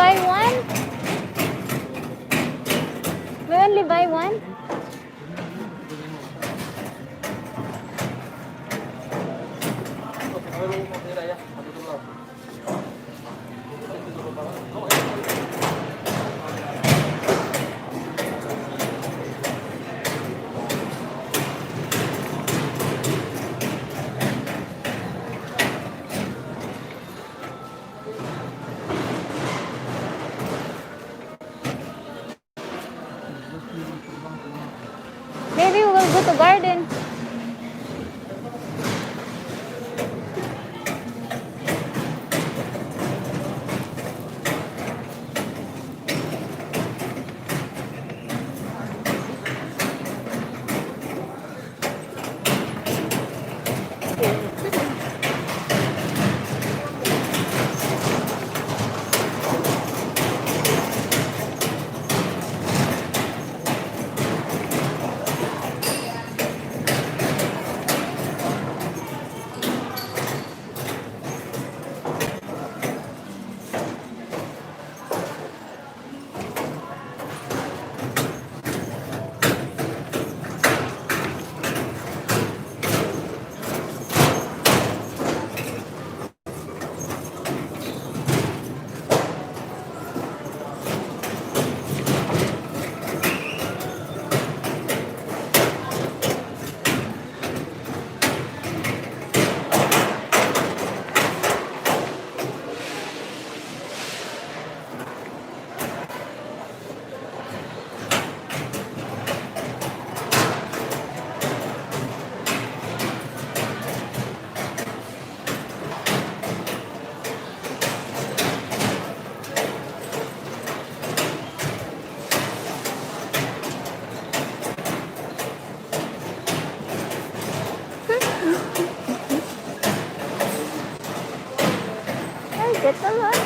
buy one? We only buy one? Maybe we will go to garden. Ay, that's a lot.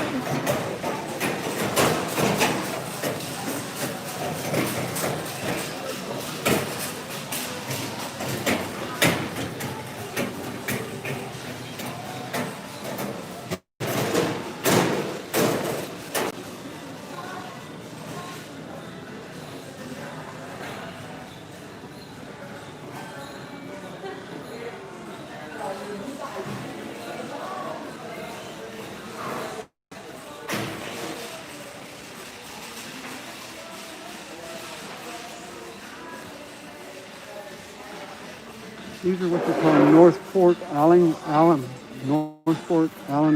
These are what they call North Fork Allen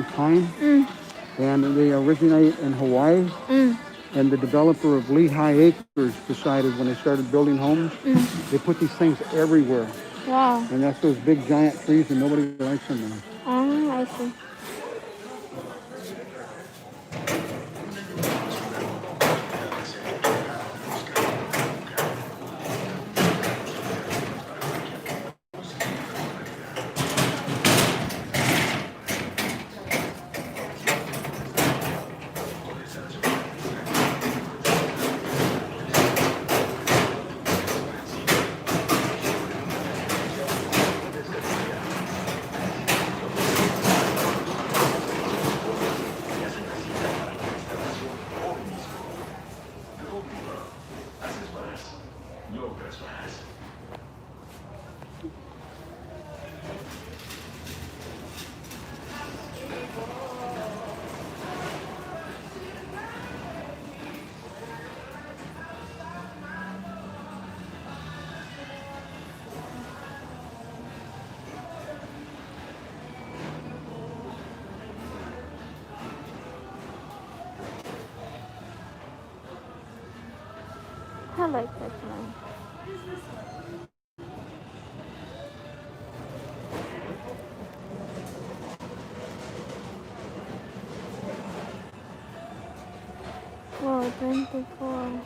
pine, and they originate in Hawaii. And the developer of Lehigh Acres decided when they started building homes, they put these things everywhere. Wow. And that's those big giant trees, and nobody likes them now. I see. I like that one. Wow, 24.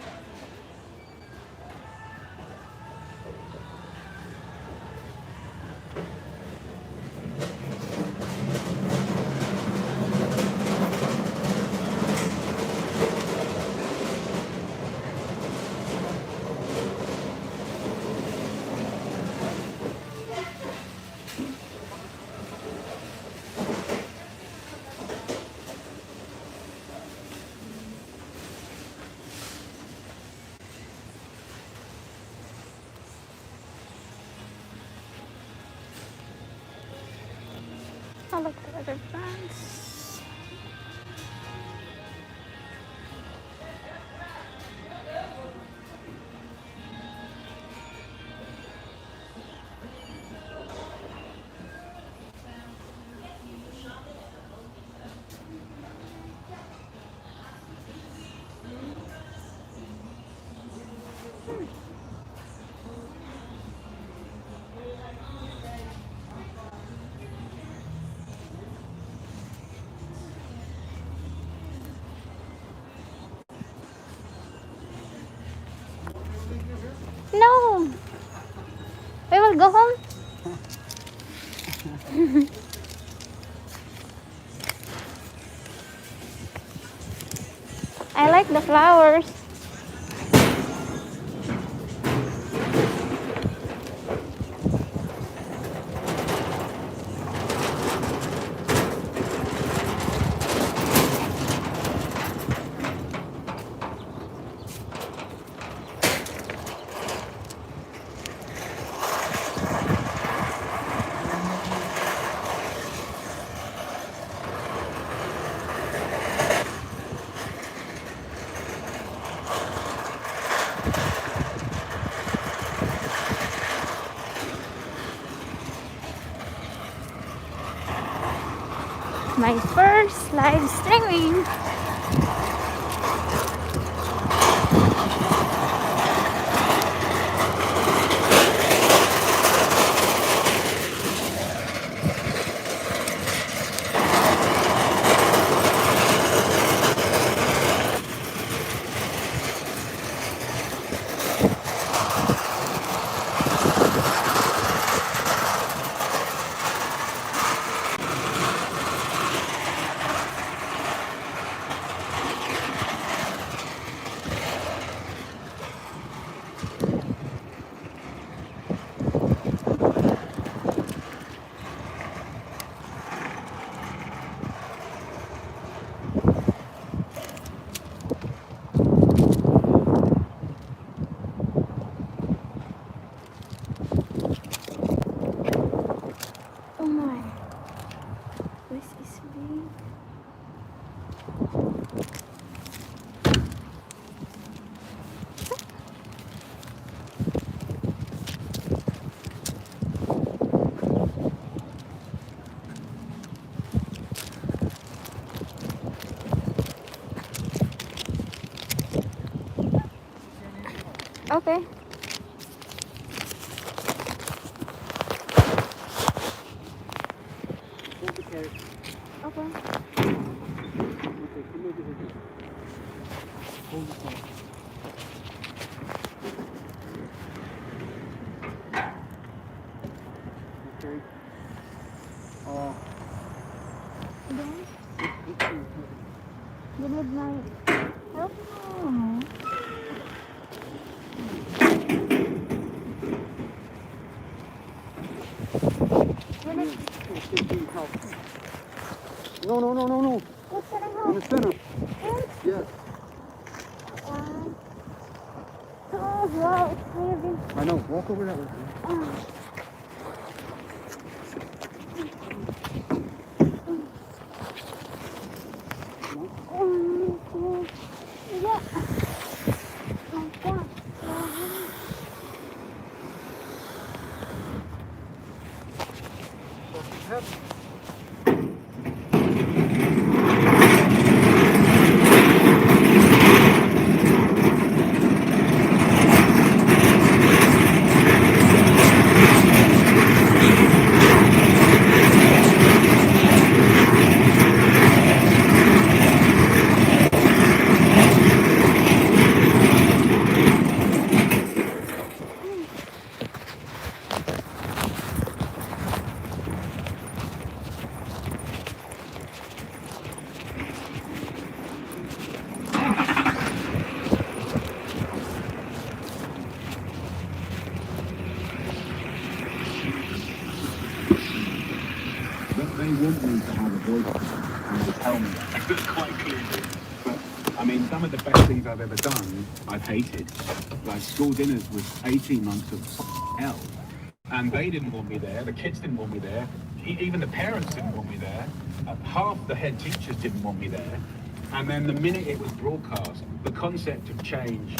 I like the other plants. No, we will go home. I like the flowers. My first live streaming. Oh my, this is big. Okay. Okay. Okay. You need my help? No. You need No, no, no, no, no. what should I In help? the center. This? Yes. One. Oh, wow, it's heavy. I know. Walk over that way. Oh. Yeah. Like that. They want me to have a voice and they tell me that quite clearly. But I mean, some of the best things I've ever done, I've hated. Like school dinners was 18 months of hell. And they didn't want me there, the kids didn't want me there. even the parents didn't want me there. Half the head teachers didn't want me there. And then the minute it was broadcast, the concept of change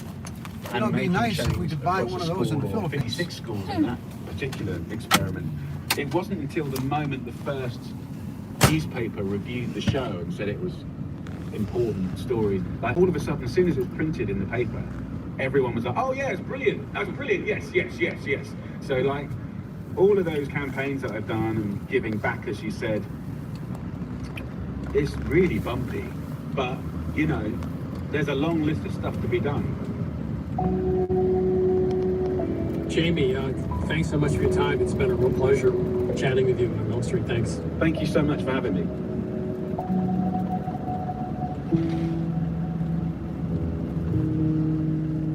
and It'd be making nice if change we could buy across one a of those in school the or Philippines. 56 schools in that particular experiment. It wasn't until the moment the first newspaper reviewed the show and said it was important stories, like all of a sudden, as soon as it was printed in the paper, everyone was like, oh yeah, it's brilliant, that's brilliant, yes, yes, yes, yes. So like, all of those campaigns that I've done and giving back, as you said, it's really bumpy, but you know, there's a long list of stuff to be done. Jamie, thanks so much for your time. It's been a real pleasure chatting with you on Milk Street. Thanks. Thank you so much for having me.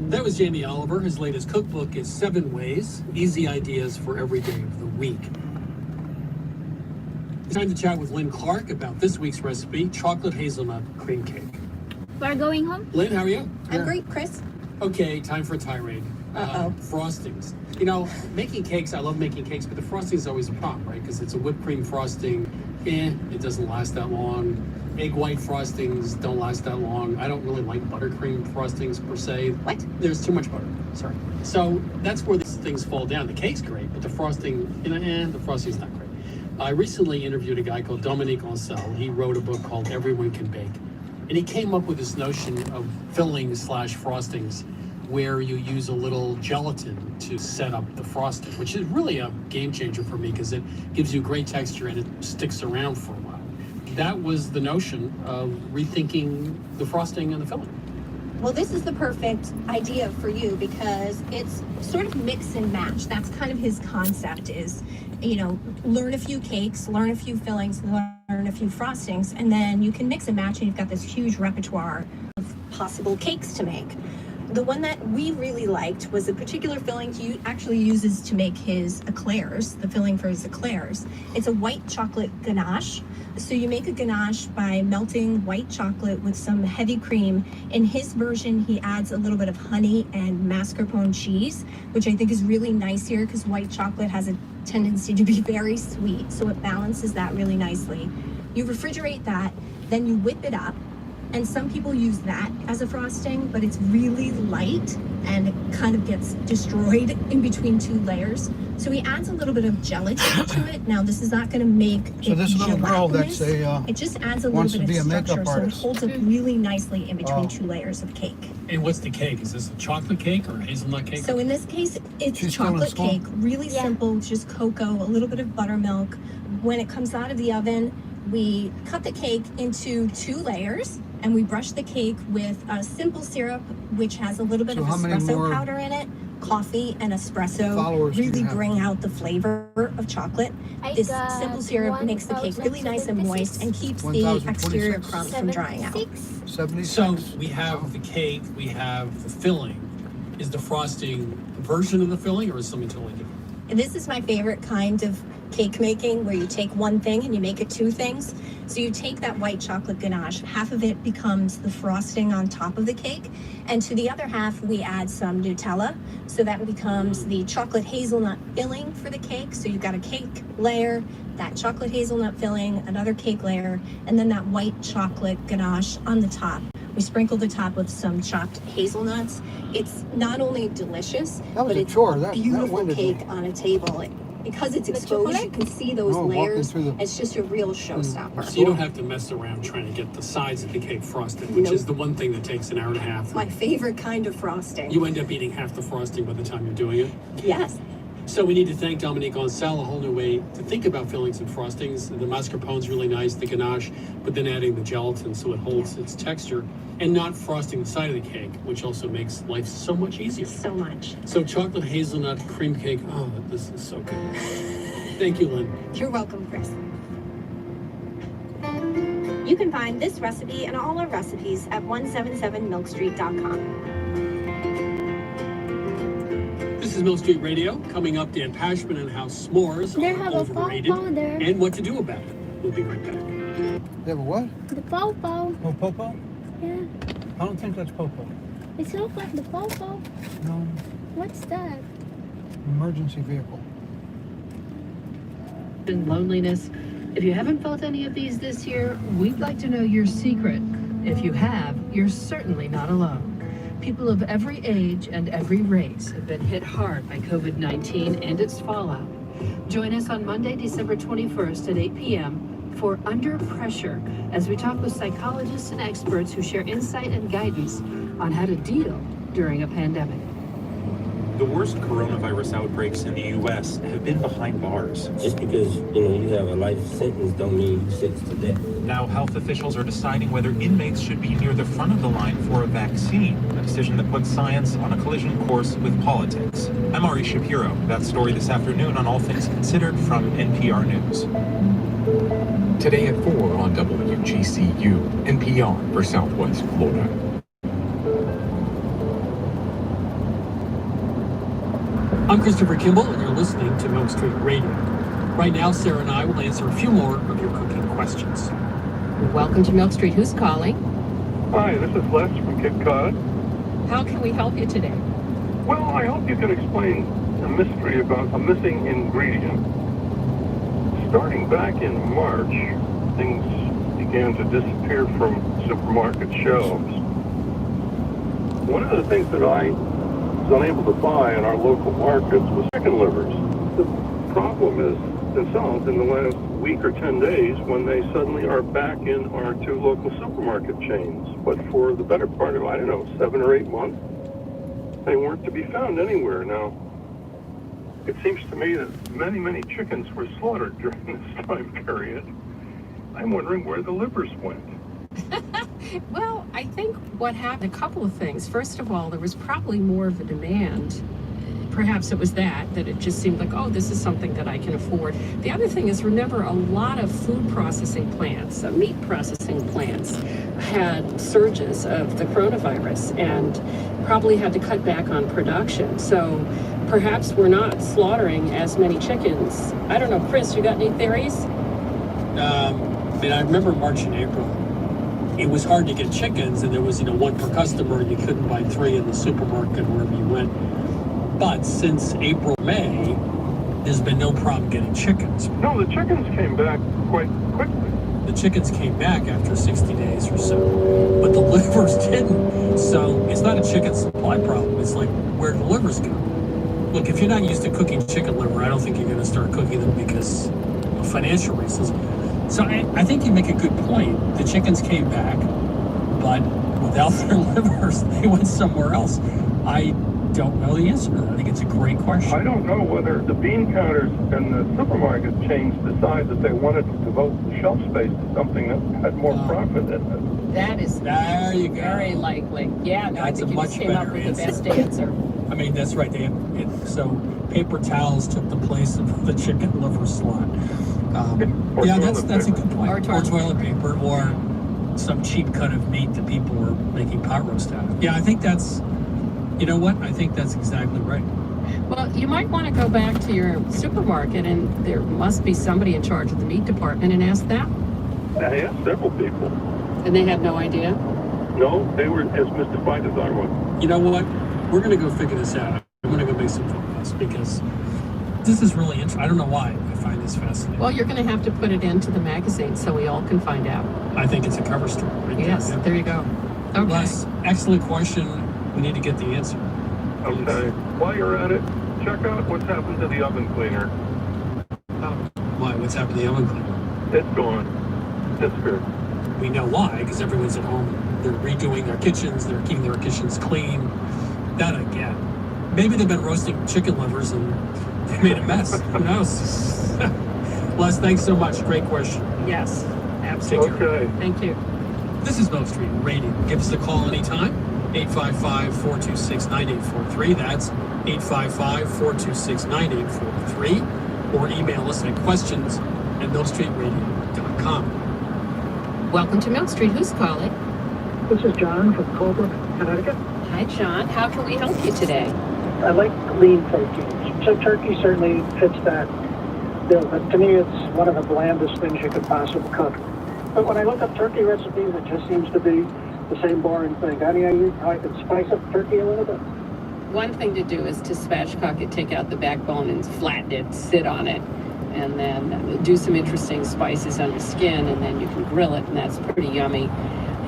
That was Jamie Oliver. His latest cookbook is 7 Ways, Easy Ideas for Every Day of the Week. It's time to chat with Lynn Clark about this week's recipe, chocolate hazelnut cream cake. We're going home? Lynn, how are you? I'm great, Chris. Okay, time for a tirade. Uh-oh. Frostings. You know, making cakes, I love making cakes, but the frosting is always a problem, right? Because it's a whipped cream frosting. It doesn't last that long. Egg white frostings don't last that long. I don't really like buttercream frostings per se. What? There's too much butter. Sorry. So that's where these things fall down. The cake's great, but the frosting, the frosting's not great. I recently interviewed a guy called Dominique Ancel. He wrote a book called Everyone Can Bake. And he came up with this notion of fillings/frostings where you use a little gelatin to set up the frosting, which is really a game changer for me because it gives you great texture and it sticks around for a while. That was the notion of rethinking the frosting and the filling. Well, this is the perfect idea for you because it's sort of mix and match. That's kind of his concept is, you know, learn a few cakes, learn a few fillings, learn a few frostings, and then you can mix and match and you've got this huge repertoire of possible cakes to make. The one that we really liked was a particular filling he actually uses to make his eclairs, the filling for his eclairs. It's a white chocolate ganache. So you make a ganache by melting white chocolate with some heavy cream. In his version, he adds a little bit of honey and mascarpone cheese, which I think is really nice here because white chocolate has a tendency to be very sweet. So it balances that really nicely. You refrigerate that, then you whip it up. And some people use that as a frosting, but it's really light and it kind of gets destroyed in between 2 layers. So he adds a little bit of gelatin to it. Now this is not going to make So it this little girl gelatinous. that's it just adds a wants little to bit be of a makeup structure, so it artist. holds up really nicely in between Oh. 2 layers of cake. And what's the cake? Is this a chocolate cake or a hazelnut cake? So in this case, it's She's still in chocolate school? cake, really Yeah. simple, just cocoa, a little bit of buttermilk. When it comes out of the oven, we cut the cake into 2 layers and we brush the cake with a simple syrup, which has a little bit So of how many espresso more powder in it, coffee and espresso, followers do you really have? bring out the flavor of chocolate. I This got simple syrup makes the cake really nice and moist and keeps the 1026. exterior crumbs from drying out. 76. 76. So we have the cake, we have the filling. Is the frosting a version of the filling or is something totally different? And this is my favorite kind of cake making where you take one thing and you make it 2 things. So you take that white chocolate ganache, half of it becomes the frosting on top of the cake, and to the other half we add some Nutella, so that becomes the chocolate hazelnut filling for the cake. So you've got a cake layer, that chocolate hazelnut filling, another cake layer, and then that white chocolate ganache on the top. We sprinkle the top with some chopped hazelnuts. It's not only delicious, That was but a it's chore. a That beautiful winded me. cake on a table. Because it's The exposed, chocolate? you can see those No, walking layers. through the- It's just a real showstopper. So you don't have to mess around trying to get the sides of the cake frosted, which Nope. is the one thing that takes an hour and a half. My favorite kind of frosting. You end up eating half the frosting by the time you're doing it. Yes. So we need to thank Dominique Ancel, a whole new way to think about fillings and frostings. The mascarpone's really nice, the ganache, but then adding the gelatin so it holds its texture and not frosting the side of the cake, which also makes life so much easier. So much. So chocolate hazelnut cream cake, oh, this is so good. Thank you, Lynn. You're welcome, Chris. You can find this recipe and all our recipes at 177milkstreet.com. This is Mill Street Radio. Coming up, Dan Pashman and how s'mores They are have a overrated powder. and what to do about it. We'll be right back. They have a what? The popo. Oh, popo? Yeah. I don't think that's popo. It looks like the popo. No, What's that? emergency vehicle. and loneliness. If you haven't felt any of these this year, we'd like to know your secret. If you have, you're certainly not alone. People of every age and every race have been hit hard by COVID-19 and its fallout. Join us on Monday, December 21st at 8 p.m. for Under Pressure as we talk with psychologists and experts who share insight and guidance on how to deal during a pandemic. The worst coronavirus outbreaks in the U.S. have been behind bars. Just because, you have a life sentence don't mean you sentence to death. Now health officials are deciding whether inmates should be near the front of the line for a vaccine, a decision that puts science on a collision course with politics. I'm Ari Shapiro. That story this afternoon on All Things Considered from NPR News. Today at 4 on WGCU, NPR for Southwest Florida. I'm Christopher Kimball, and you're listening to Milk Street Radio. Right now, Sarah and I will answer a few more of your cooking questions. Welcome to Milk Street. Who's calling? Hi, this is Les from Cape Cod. How can we help you today? Well, I hope you can explain a mystery about a missing ingredient. Starting back in March, things began to disappear from supermarket shelves. One of the things that I was unable to buy in our local markets was chicken livers. The problem has been solved in the last week or 10 days when they suddenly are back in our two local supermarket chains. But for the better part of, 7 or 8 months, they weren't to be found anywhere. Now, it seems to me that many, many chickens were slaughtered during this time period. I'm wondering where the livers went. Well, I think what happened, a couple of things. First of all, there was probably more of a demand. Perhaps it was that it just seemed like, oh, this is something that I can afford. The other thing is, remember, a lot of food processing plants, meat processing plants, had surges of the coronavirus and probably had to cut back on production. So perhaps we're not slaughtering as many chickens. I don't know. Chris, you got any theories? I remember March and April. It was hard to get chickens, and there was, one per customer, and you couldn't buy 3 in the supermarket wherever you went. But since April, May, there's been no problem getting chickens. No, the chickens came back quite quickly. The chickens came back after 60 days or so, but the livers didn't. So it's not a chicken supply problem. It's like, where do the livers go? Look, if you're not used to cooking chicken liver, I don't think you're going to start cooking them because of financial reasons. So I think you make a good point. The chickens came back, but without their livers, they went somewhere else. I don't know the answer to that. I think it's a great question. I don't know whether the bean counters and the supermarket chains decide that they wanted to devote the shelf space to something that had more profit in it. That is there you go. Very likely. Yeah, no, I That's think a you much just came up better with answer. the best answer. I mean, that's right. So paper towels took the place of the chicken liver slot. That's a good point. Or toilet paper, or some cheap cut of meat that people were making pot roast out of. Yeah, I think that's, I think that's exactly right. Well, you might want to go back to your supermarket, and there must be somebody in charge of the meat department, and ask them. I asked several people. And they had no idea? No, they were as mystified as I was. You know what? We're going to go figure this out. I'm going to go make some phone calls because this is really interesting. I don't know why I find this fascinating. Well, you're going to have to put it into the magazine so we all can find out. I think it's a cover story. Right? Yes, there you go. Okay. Les, excellent question. We need to get the answer. Okay. While you're at it, check out what's happened to the oven cleaner. Why? What's happened to the oven cleaner? It's gone. Disappeared. We know why, because everyone's at home. They're redoing their kitchens. They're keeping their kitchens clean. That I get. Maybe they've been roasting chicken livers and they made a mess. Who knows? Les, thanks so much. Great question. Yes, absolutely. Okay. Thank you. This is Milk Street Radio. Give us a call anytime. 855-426-9843. That's 855-426-9843. Or email us at questions@milkstreetradio.com. Welcome to Milk Street. Who's calling? This is John from Colebrook, Connecticut. Hi, John. How can we help you today? I like lean proteins. So turkey certainly fits that bill, but to me it's one of the blandest things you could possibly cook. But when I look up turkey recipes, it just seems to be the same boring thing. How I can spice up turkey a little bit? One thing to do is to spatchcock it, take out the backbone and flatten it, sit on it, and then do some interesting spices on the skin, and then you can grill it, and that's pretty yummy.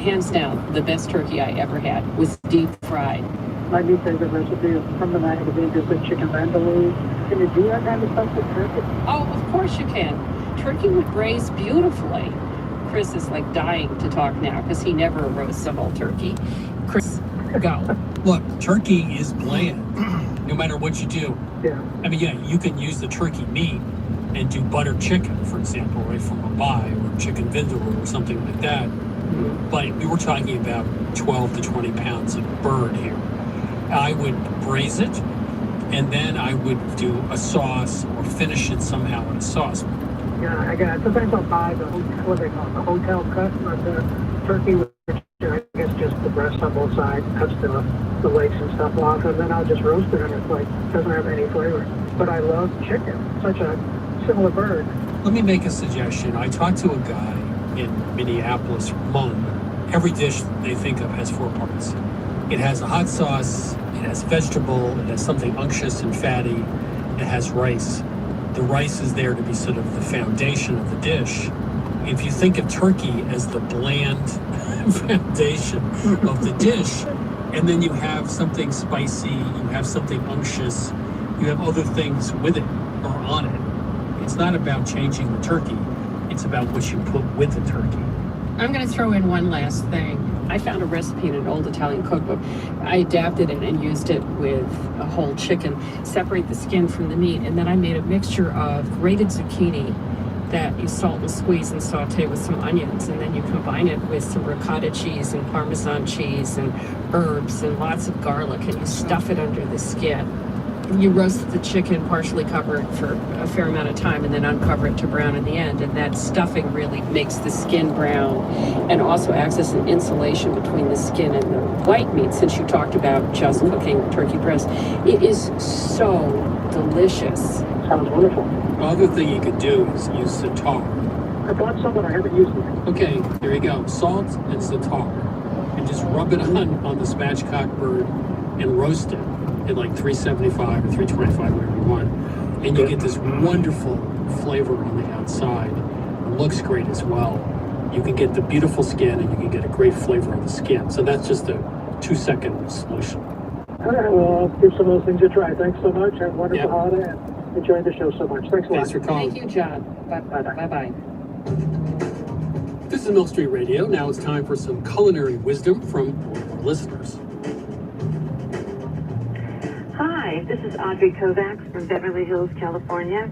Hands down, the best turkey I ever had was deep fried. My new favorite recipe is from the magazine is the chicken vindaloo. Can you do that kind of stuff with turkey? Oh, of course you can. Turkey would braise beautifully. Chris is like dying to talk now because he never roasts a whole turkey. Chris, go. Look, turkey is bland, no matter what you do. Yeah. I mean, yeah, you can use the turkey meat and do butter chicken, for example, right from a buy, or chicken vindaloo or something like that. But we were talking about 12 to 20 pounds of bird here. I would braise it, and then I would do a sauce or finish it somehow in a sauce. Yeah, I got it. Sometimes I'll buy what they call the hotel cut of the turkey, which I guess just the breast on both sides, cuts the legs and stuff off, and then I'll just roast it, and it's like, doesn't have any flavor. But I love chicken, such a similar bird. Let me make a suggestion. I talked to a guy in Minneapolis, Mung. Every dish they think of has 4 parts. It has a hot sauce, it has vegetable, it has something unctuous and fatty, it has rice. The rice is there to be sort of the foundation of the dish. If you think of turkey as the bland foundation of the dish, and then you have something spicy, you have something unctuous, you have other things with it or on it. It's not about changing the turkey, it's about what you put with the turkey. I'm going to throw in one last thing. I found a recipe in an old Italian cookbook. I adapted it and used it with a whole chicken, separate the skin from the meat, and then I made a mixture of grated zucchini that you salt and squeeze and saute with some onions, and then you combine it with some ricotta cheese and Parmesan cheese and herbs and lots of garlic, and you stuff it under the skin. You roast the chicken, partially cover it for a fair amount of time, and then uncover it to brown in the end. And that stuffing really makes the skin brown and also acts as an insulation between the skin and the white meat. Since you talked about just cooking turkey breast, it is so delicious. Sounds wonderful. The other thing you could do is use za'atar. I bought some, but I haven't used it. Okay, there you go. Salt and za'atar. And just rub it on the spatchcock bird and roast it at like 375 or 325, whatever you want. And you get this wonderful flavor on the outside. It looks great as well. You can get the beautiful skin, and you can get a great flavor on the skin. So that's just a 2-second solution. All right, well, I'll give some of those things a try. Thanks so much. Have a wonderful holiday, and enjoyed the show so much. Thanks a lot. Thanks for calling. Thank you, John. Bye-bye. This is Mill Street Radio. Now it's time for some culinary wisdom from one of our listeners. Hi, this is Audrey Kovacs from Beverly Hills, California.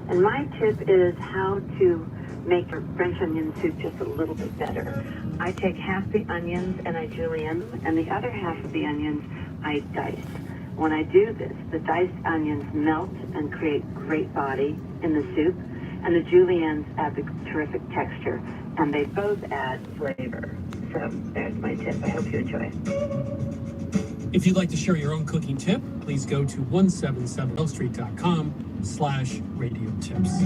And my tip is how to make your French onion soup just a little bit better. I take half the onions and I julienne them, and the other half of the onions I dice. When I do this, the diced onions melt and create great body in the soup, and the juliennes add the terrific texture, and they both add flavor. So there's my tip. I hope you enjoy it. If you'd like to share your own cooking tip, please go to 177millstreet.com/radio tips.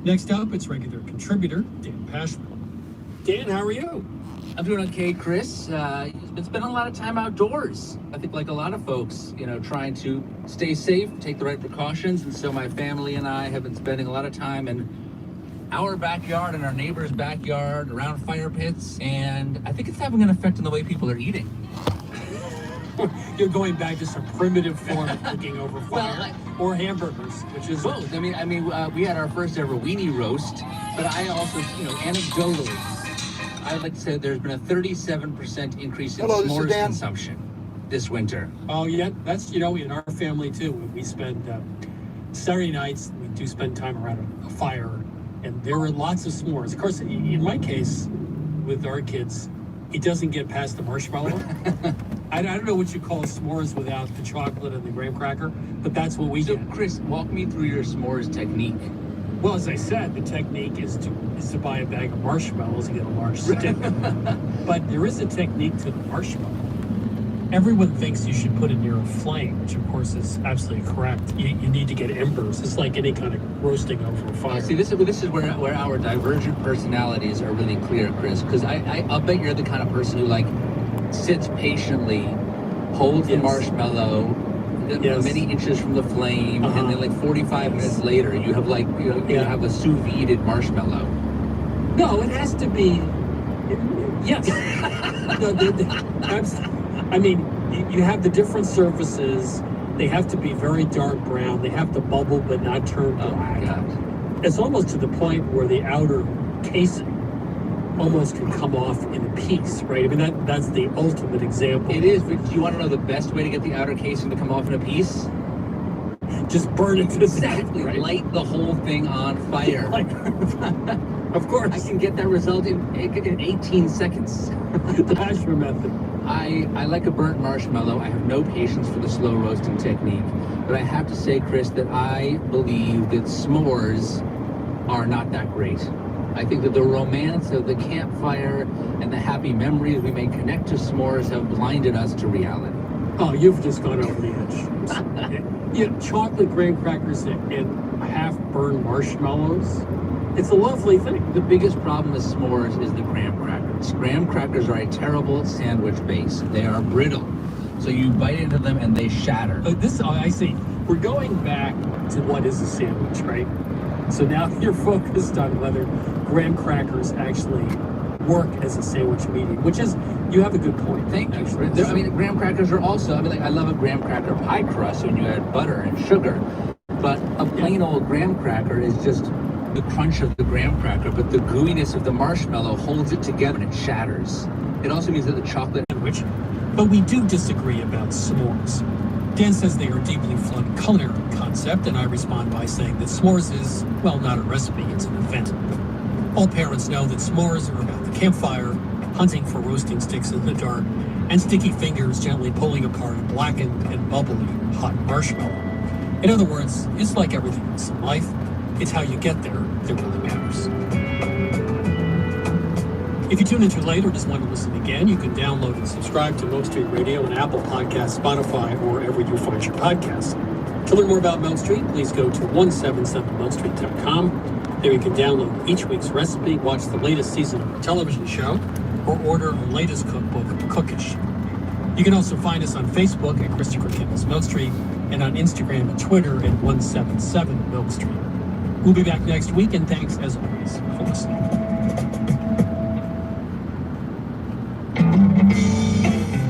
Next up, it's regular contributor Dan Pashman. Dan, how are you? I'm doing okay, Chris. Been spending a lot of time outdoors. I think like a lot of folks, trying to stay safe, take the right precautions. And so my family and I have been spending a lot of time in our backyard and our neighbor's backyard, around fire pits. And I think it's having an effect on the way people are eating. You're going back to some primitive form of cooking over fire, or hamburgers, which is both. I mean, we had our first ever weenie roast, but I also, anecdotally, I'd like to say there's been a 37% increase in s'mores consumption this winter. Oh yeah, that's in our family too. We spend Saturday nights. We do spend time around a fire, and there are lots of s'mores. Of course, in my case, with our kids, it doesn't get past the marshmallow. I don't know what you call s'mores without the chocolate and the graham cracker, but that's what we get. So, Chris, walk me through your s'mores technique. Well, as I said, the technique is to buy a bag of marshmallows and get a large stick. But there is a technique to the marshmallow. Everyone thinks you should put it near a flame, which of course is absolutely correct. You need to get embers. It's like any kind of roasting over a fire. See, this is where our divergent personalities are really clear, Chris, because I'll bet you're the kind of person who sits patiently, holds the marshmallow, many inches from the flame, and then like 45 minutes later, you have like you have a sous vide marshmallow. No, it has to be. Yes. I mean, you have the different surfaces. They have to be very dark brown. They have to bubble but not turn black. It's almost to the point where the outer casing almost can come off in a piece, right? I mean, that's the ultimate example. It is, but do you want to know the best way to get the outer casing to come off in a piece? Just burn it to exactly. Right? Light the whole thing on fire. Of course. I can get that result in 18 seconds. That's your method. I like a burnt marshmallow. I have no patience for the slow roasting technique. But I have to say, Chris, that I believe that s'mores are not that great. I think that the romance of the campfire and the happy memories we may connect to s'mores have blinded us to reality. Oh, you've just gone over the edge. Chocolate graham crackers and half-burned marshmallows. It's a lovely thing. The biggest problem with s'mores is the graham crackers. Graham crackers are a terrible sandwich base. They are brittle. So you bite into them and they shatter. I see. We're going back to what is a sandwich, right? So now you're focused on whether graham crackers actually work as a sandwich medium, which is, you have a good point. Thank you. I mean, graham crackers are also, I love a graham cracker pie crust when you add butter and sugar. But a plain old graham cracker is just the crunch of the graham cracker, but the gooiness of the marshmallow holds it together and it shatters. It also means that the chocolate... But we do disagree about s'mores. Dan says they are a deeply flawed culinary concept, and I respond by saying that s'mores is, well, not a recipe, it's an event. All parents know that s'mores are about the campfire, hunting for roasting sticks in the dark, and sticky fingers gently pulling apart a blackened and bubbly hot marshmallow. In other words, it's like everything else in life. It's how you get there that really matters. If you tune in too late or just want to listen again, you can download and subscribe to Milk Street Radio on Apple Podcasts, Spotify, or wherever you find your podcasts. To learn more about Milk Street, please go to 177milkstreet.com. There you can download each week's recipe, watch the latest season of our television show, or order our latest cookbook, Cookish. You can also find us on Facebook at Christopher Kimball's Milk Street and on Instagram and Twitter at 177 Milk Street. We'll be back next week, and thanks, as always, for listening.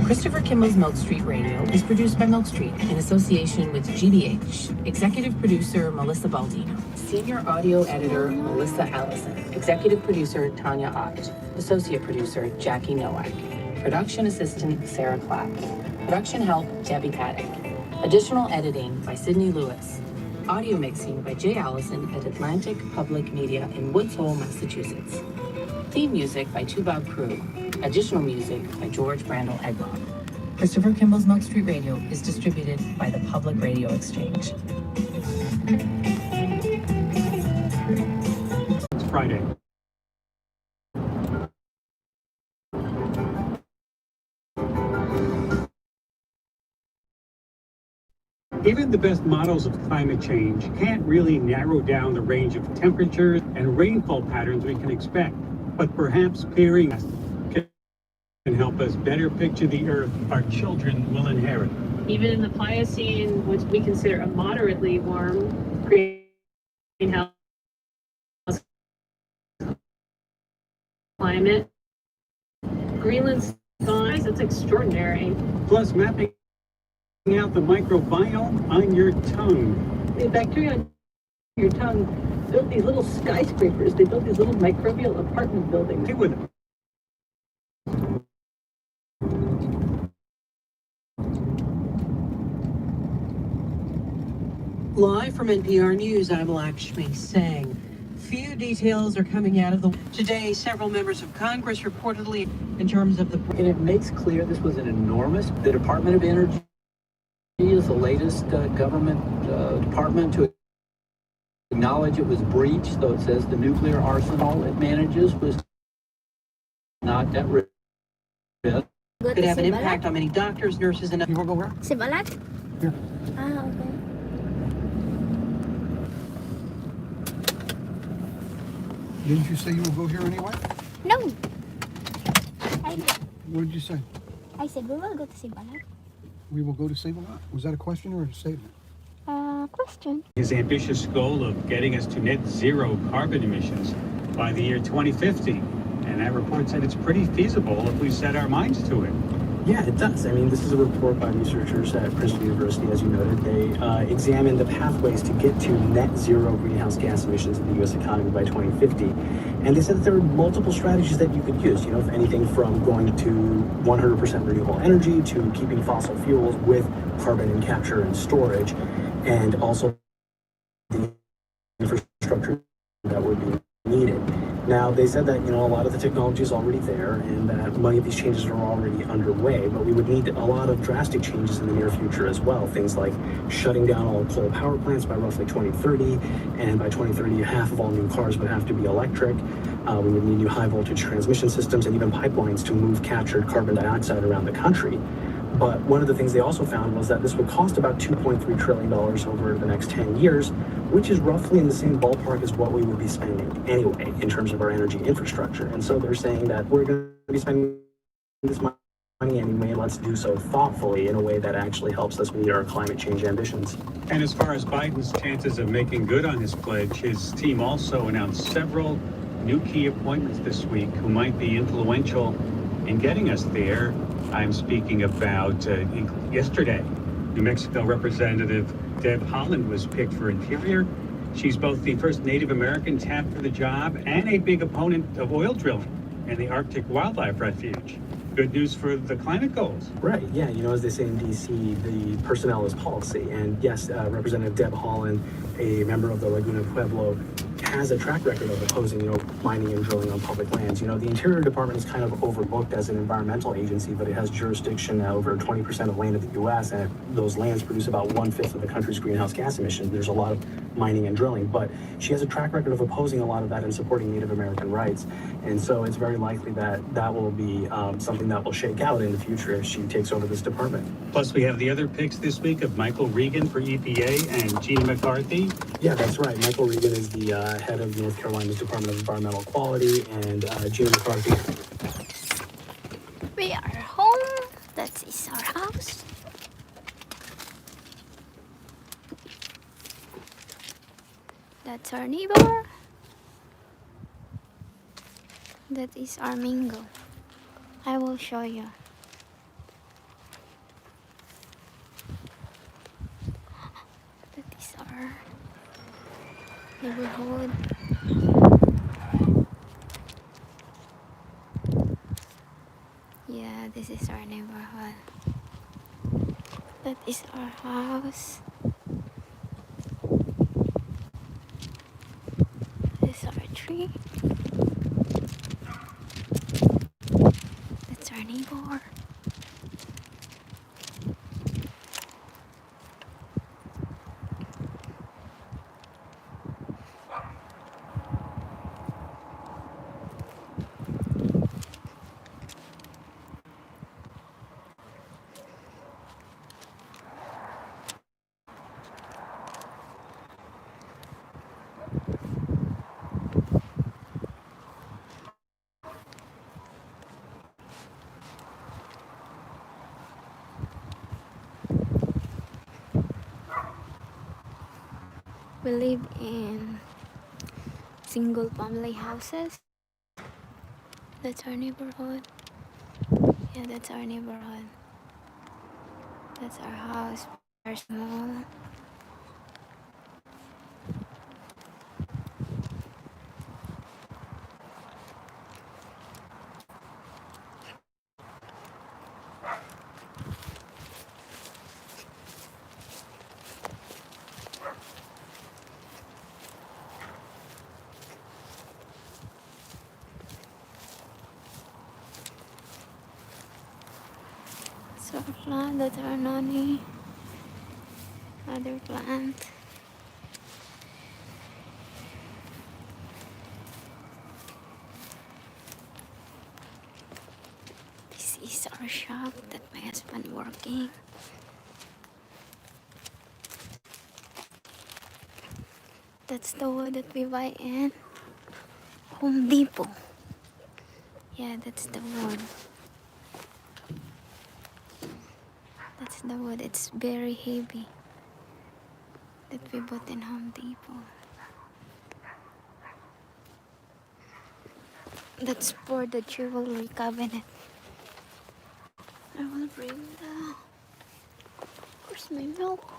Christopher Kimball's Milk Street Radio is produced by Milk Street in association with GBH. Executive producer, Melissa Baldino. Senior audio editor, Melissa Allison. Executive producer, Tanya Ott. Associate producer, Jackie Nowak. Production assistant, Sarah Clapp. Production help, Debbie Paddock. Additional editing by Sydney Lewis. Audio mixing by Jay Allison at Atlantic Public Media in Woods Hole, Massachusetts. Theme music by Tubab Crew. Additional music by George Brandel Eggrock. Christopher Kimball's Milk Street Radio is distributed by the Public Radio Exchange. It's Friday. Even the best models of climate change can't really narrow down the range of temperatures and rainfall patterns we can expect. But perhaps peering can help us better picture the Earth our children will inherit. Even in the Pliocene, which we consider a moderately warm greenhouse climate, Greenland's size, that's extraordinary. Plus, mapping out the microbiome on your tongue. The bacteria on your tongue built these little skyscrapers. They built these little microbial apartment buildings. Hey, with them. Live from NPR News, I'm Lakshmi Singh. Few details are coming out of the... Today, several members of Congress reportedly, in terms of the... And it makes clear this was an enormous... The Department of Energy is the latest government department to acknowledge it was breached, though it says the nuclear arsenal it manages was not at risk. Could have an impact on many doctors, nurses, and... You want to go where? Sebalat? Here. Ah, okay. Didn't you say you would go here anyway? No. What did you say? I said we will go to Sebalat. We will go to save a lot. Was that a question or a statement? Question. His ambitious goal of getting us to net zero carbon emissions by the year 2050. And that report said it's pretty feasible if we set our minds to it. Yeah, it does. I mean, this is a report by researchers at Princeton University, as you noted. They examined the pathways to get to net zero greenhouse gas emissions in the U.S. economy by 2050. And they said that there are multiple strategies that you could use, if anything from going to 100% renewable energy to keeping fossil fuels with carbon capture and storage, and also the infrastructure that would be needed. Now, they said that, a lot of the technology is already there and that many of these changes are already underway, but we would need a lot of drastic changes in the near future as well. Things like shutting down all coal power plants by roughly 2030, and by 2030, half of all new cars would have to be electric. We would need new high voltage transmission systems and even pipelines to move captured carbon dioxide around the country. But one of the things they also found was that this would cost about $2.3 trillion over the next 10 years, which is roughly in the same ballpark as what we would be spending anyway in terms of our energy infrastructure. And so they're saying that we're going to be spending this money anyway, let's do so thoughtfully in a way that actually helps us meet our climate change ambitions. And as far as Biden's chances of making good on his pledge, his team also announced several new key appointments this week who might be influential in getting us there. I'm speaking about yesterday. New Mexico Representative Deb Haaland was picked for Interior. She's both the first Native American tapped for the job and a big opponent of oil drilling and the Arctic Wildlife Refuge. Good news for the climate goals. Right, yeah, as they say in D.C., the personnel is policy. And yes, Representative Deb Haaland, a member of the Laguna Pueblo, has a track record of opposing, mining and drilling on public lands. The Interior Department is kind of overlooked as an environmental agency, but it has jurisdiction over 20% of land of the U.S., and those lands produce about 1/5 of the country's greenhouse gas emissions. There's a lot of mining and drilling, but she has a track record of opposing a lot of that and supporting Native American rights. And so it's very likely that that will be something that will shake out in the future if she takes over this department. Plus, we have the other picks this week of Michael Regan for EPA and Gene McCarthy. Yeah, that's right. Michael Regan is the head of North Carolina's Department of Environmental Quality, and Gene McCarthy. We are home. That is our house. That's our neighbor. That is our mango. I will show you. That is our neighborhood. Yeah, this is our neighborhood. That is our house. This is our tree. That's our neighbor. We live in single family houses. That's our neighborhood. Yeah, that's our neighborhood. That's our house. Our small. So plant, that's our noni. Other plant. This is our shop that my husband working. That's the wood that we buy in Home Depot. Yeah, that's the wood. That's the wood. It's very heavy that we bought in Home Depot. That's for the jewelry cabinet. I will bring the... Where's my milk?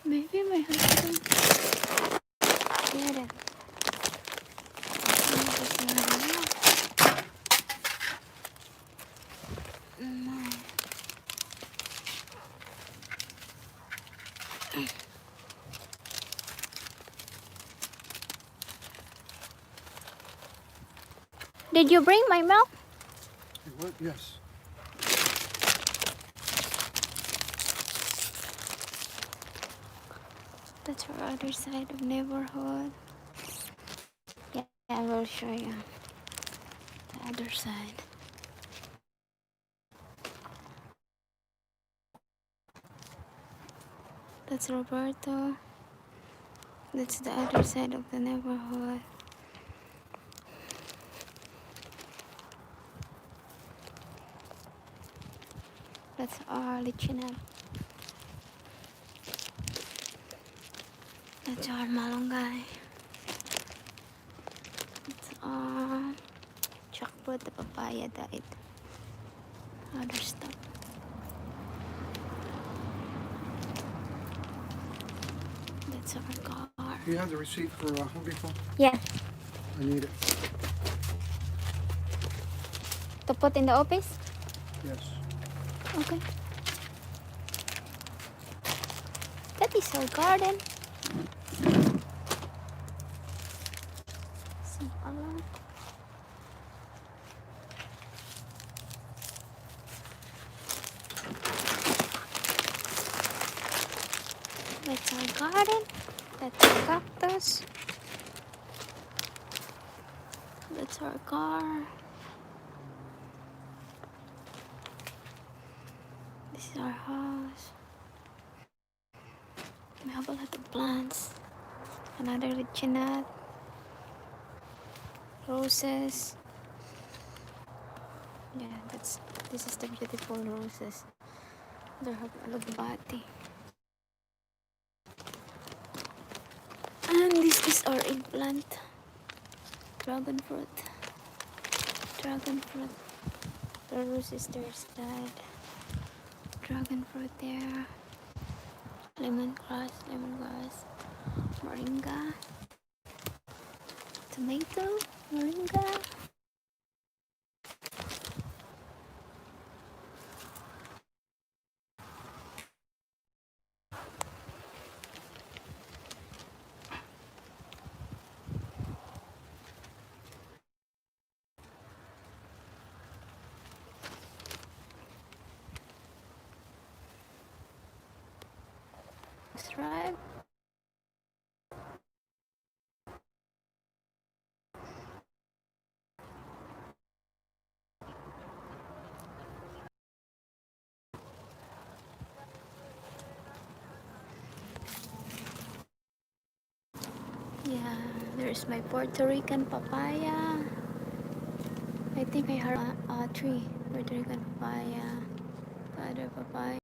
Maybe my husband... Get it. Did you bring my milk? What? Yes. That's our other side of neighborhood. Yeah, I will show you the other side. That's Roberto. That's the other side of the neighborhood. That's our lichinat. That's our malunggay. That's our jackfruit, the papaya died. Other stuff. That's our car. Do you have the receipt for Home Depot? Yeah. I need it. To put in the office? Yes. Okay. That is our garden. Simple lang. That's our garden. That's our cactus. That's our car. This is our house. We have a lot of plants. Another lichinat. Roses. Yeah, this is the beautiful roses. They have alugbati. And this is our eggplant. Dragon fruit. Dragon fruit. The roses there's died. Dragon fruit there. Lemongrass. Moringa. Tomato. Moringa. That's right. Yeah, there's my Puerto Rican papaya. I think I have a tree, Puerto Rican papaya. The other papaya.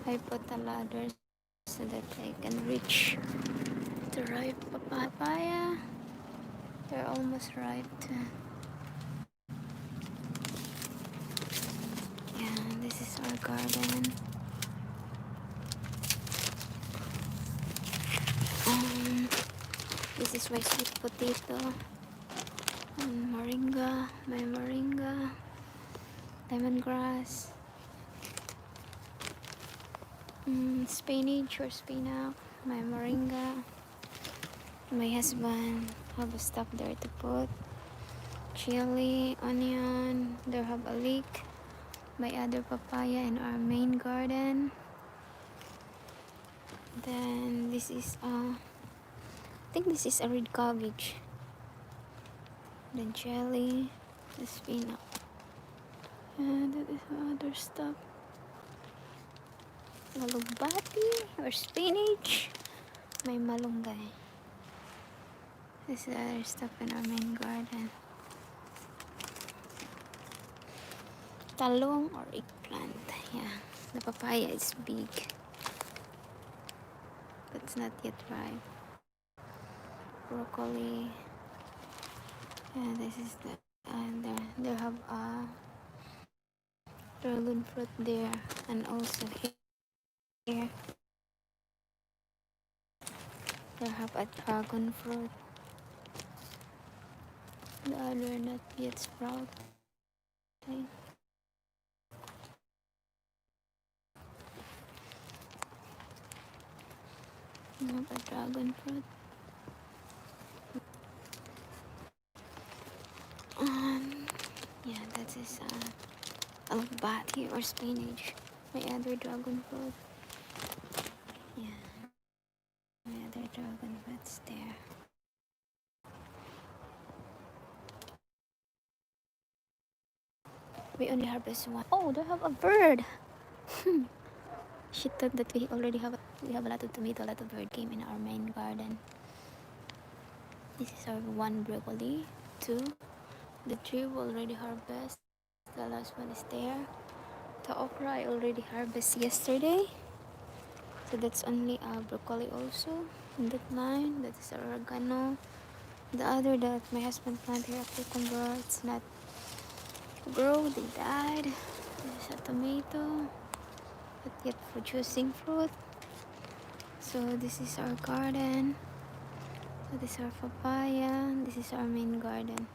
I put the ladder so that I can reach the ripe papaya. They're almost ripe too. Yeah, this is our garden. This is my sweet potato. Moringa, my moringa. Lemongrass. Spinach or spinach. My moringa. My husband have a stuff there to put. Chili, onion. There have a leek. My other papaya in our main garden. Then this is I think this is a red cabbage. Then jelly, the spinach. And that is other stuff. Malugbati or spinach. My malunggay. This is the other stuff in our main garden. talong or eggplant. Yeah, the papaya is big, but it's not yet ripe. Broccoli. Yeah, this is the and they have a dragon fruit there, and also here they have a dragon fruit. The other not yet sprouting. We have a dragon fruit. Yeah, that is albati or spinach. My other dragon fruit. Yeah, my other dragon fruit's there. We only harvest one. Oh, they have a bird. She thought that we have a lot of tomato, a lot of bird came in our main garden. This is our one broccoli, two. The tree will already harvest. The last one is there. The okra I already harvested yesterday. So that's only broccoli also. And that line, that is oregano. The other that my husband planted here, cucumber, it's not grow, they died. There's a tomato, but yet producing fruit. So this is our garden. So this is our papaya. This is our main garden.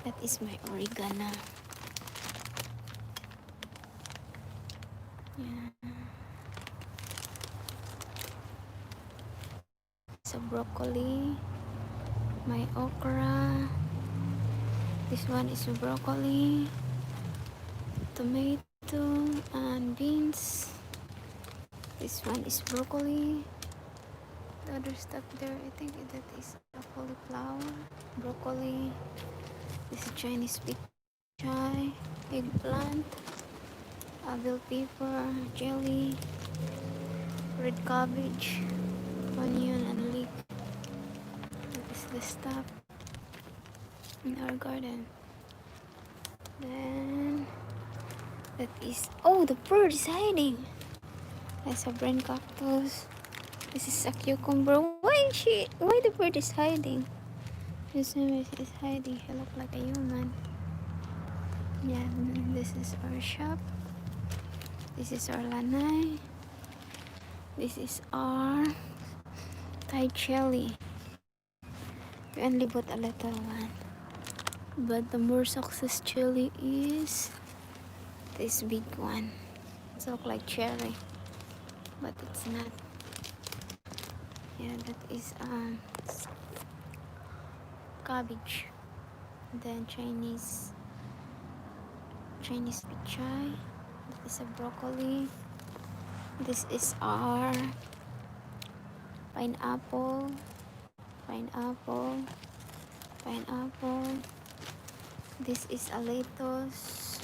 That is my oregano. Yeah. So broccoli, my okra. This one is broccoli, tomato, and beans. This one is broccoli. The other stuff there, I think that is a cauliflower, broccoli. This is Chinese pichay, eggplant, bell pepper, jelly, red cabbage, onion, and leek. That is the stuff in our garden. Then that is, oh, the bird is hiding. That's a brain cactus. This is a cucumber. Why the bird is hiding? This image is hiding. She look like a human. Yeah, this is our shop. This is our lanai. This is our Thai chili. We only bought a little one. But the more success chili is this big one. It looks like cherry, but it's not. Yeah, that is cabbage. Then Chinese pichay. That is a broccoli. This is our pineapple. This is a lettuce.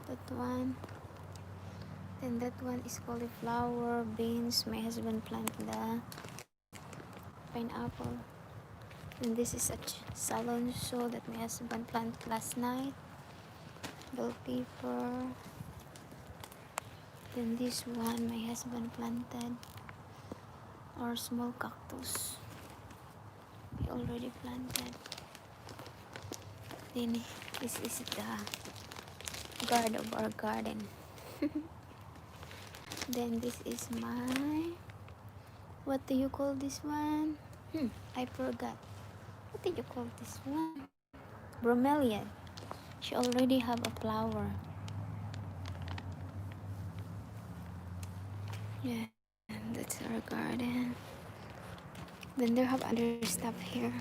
That one. Then that one is cauliflower, beans. My husband planted the pineapple. And this is a salonso that my husband planted last night. Bell pepper. Then this one my husband planted. Our small cactus. We already planted. Then this is the guard of our garden. Then this is my, what do you call this one? I forgot. What did you call this one? Bromeliad. She already have a flower. Yeah, and that's our garden. Then there have other stuff here.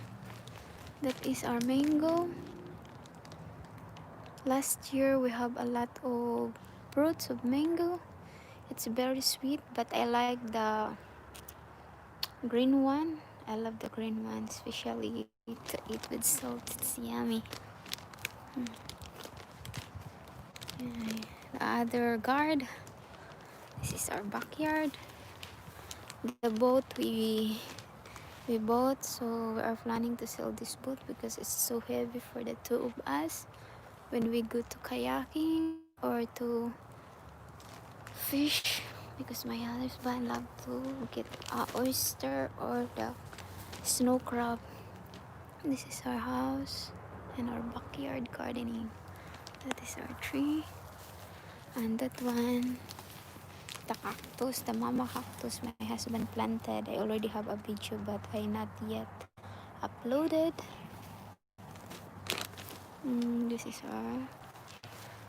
That is our mango. Last year we have a lot of fruits of mango. It's very sweet, but I like the green one. I love the green one, especially to eat with salt. It's yummy. Okay. The other guard. This is our backyard. The boat we bought, so we are planning to sell this boat because it's so heavy for the two of us when we go to kayaking or to fish, because my husband love to get oyster or the snow crab. This is our house and our backyard gardening. That is our tree, and that one, the cactus, the mama cactus my husband planted. I already have a video but I not yet uploaded.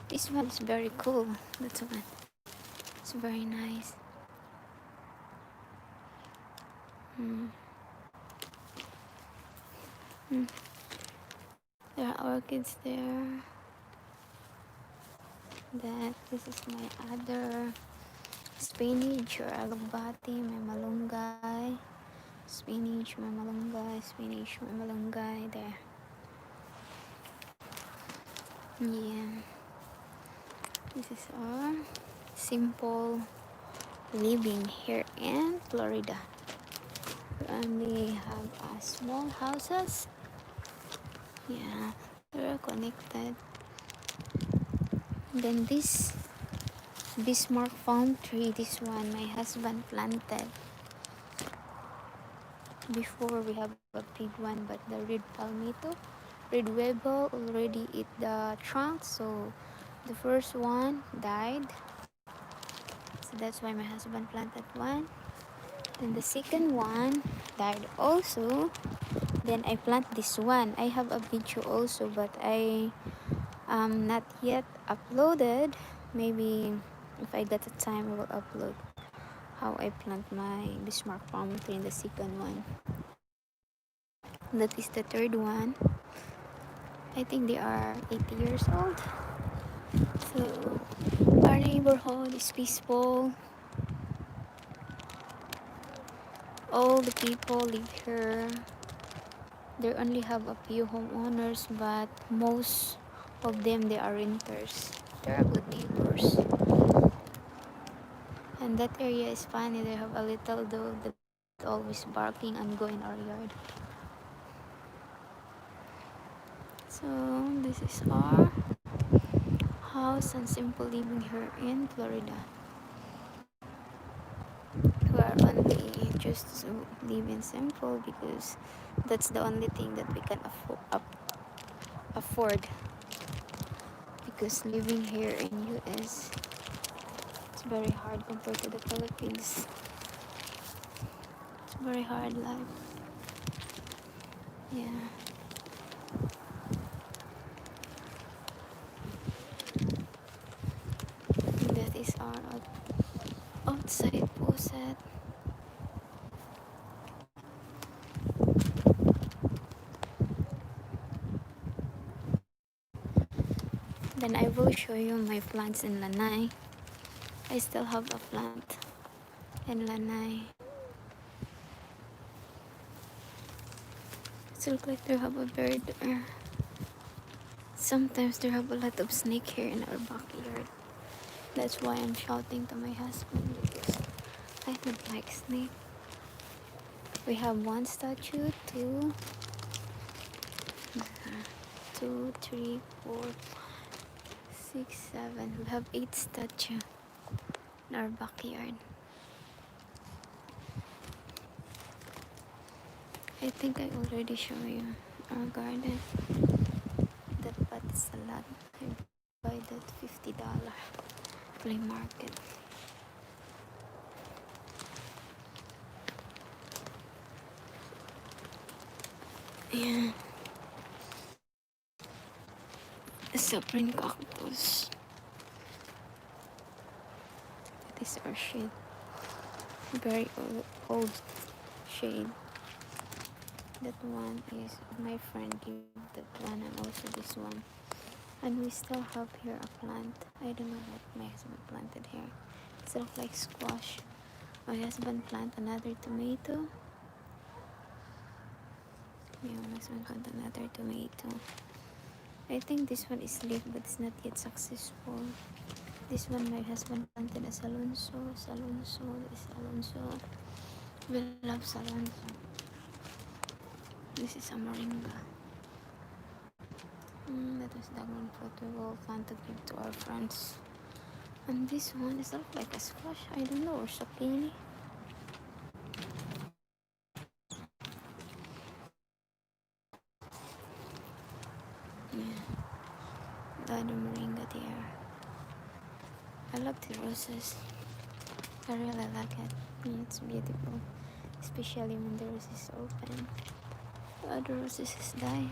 This one is very cool. That's one. It's very nice. There are orchids there. This is my other spinach or alugbati, my malunggay. Spinach, my malunggay there. Yeah. This is our simple living here in Florida. We only have small houses. Yeah, they're connected. Then this Bismarck palm tree, this one my husband planted. Before we have a big one, but the red weevil already eat the trunk, so the first one died. So that's why my husband planted one. Then the second one died also. Then I plant this one. I have a video also, but I not yet uploaded. Maybe if I get the time I will upload how I plant my Bismarck palm tree in the second one. That is the third one. I think they are 80 years old. So our neighborhood is peaceful. All the people live here. They only have a few homeowners, but most of them they are renters. They are good neighbors. And that area is funny. They have a little dog that always barking and go in our yard. So this is our house and simple living here in Florida. We are only just to live in simple because that's the only thing that we can afford. Because living here in US, it's very hard compared to the Philippines. It's very hard life. Yeah. That is our outside faucet. Then I will show you my plants in Lanai. I still have a plant in Lanai. It looks like they have a bird there. Sometimes there have a lot of snake here in our backyard. That's why I'm shouting to my husband because I don't like snake. We have one statue, two, three, 4, 6, 7. We have 8 statues in our backyard. I think I already showed you our garden. That pot is a lot. I buy that $50 flea market. Yeah. A supreme cactus. That is our shade. Very old shade. That one is my friend gave that one, and also this one. And we still have here a plant. I don't know what my husband planted here. It looks like squash. My husband planted another tomato. Yeah, my husband planted another tomato. I think this one is lit, but it's not yet successful. This one my husband planted as Alonso. This Alonso. We love Alonso. This is a moringa. That was the one fruit we will plan to give to our friends. And this one is not like a squash, I don't know, or zucchini. Yeah, the other moringa there. I love the roses. I really like it. Yeah, it's beautiful, especially when the rose is open. The other roses is die.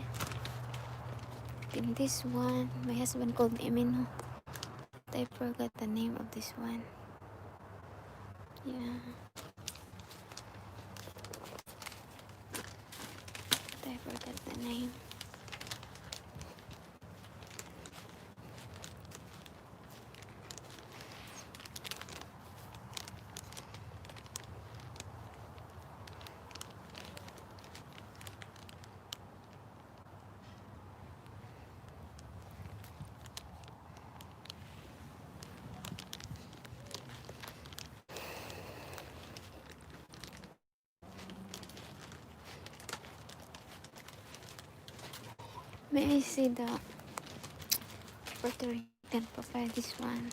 In this one, my husband called me Emino. I forgot the name of this one. Yeah. I forgot the name. May I see the Puerto Rican papaya? This one.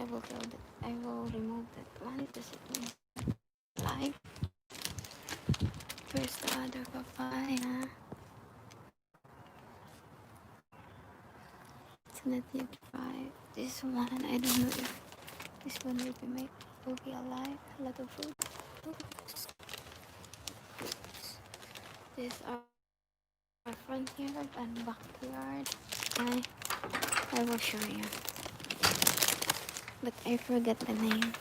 I will remove that one because it means life. Where's the other papaya? It's not yet ripe. This one, I don't know if this one will be alive. A lot of fruit. These are my front yard and backyard. I will show you. But I forget the name.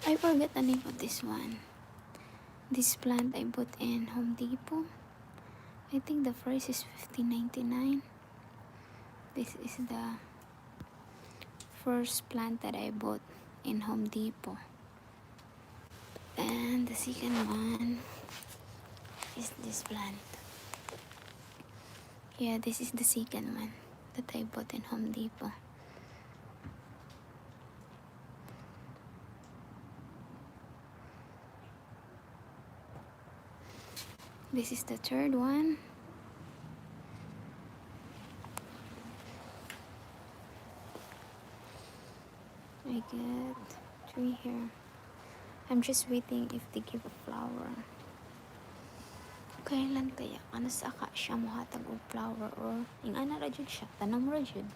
I forget the name of this one. This plant I bought in Home Depot. I think the price is $15.99. This is the first plant that I bought in Home Depot. And the second one is this plant. Yeah, this is the second one that I bought in Home Depot. This is the third one. I get 3 here. I'm just waiting if they give a flower. Kailan kaya ano sa siya mohatag og flower or ing ana ra jud siya tanam ra jud.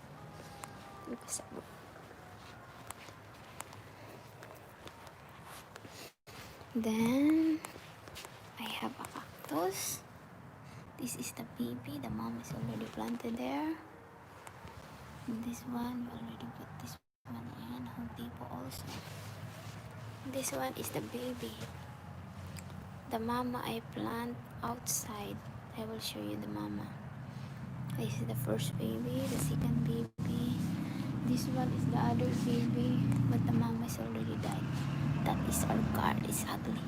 Then I have a cactus. This is the baby. The mom is already planted there. And this one we already put this one in Home Depot also. This one is the baby. The mama I plant outside. I will show you the mama. This is the first baby, the second baby. This one is the other baby, but the mama is already died. That is our guard. It's ugly.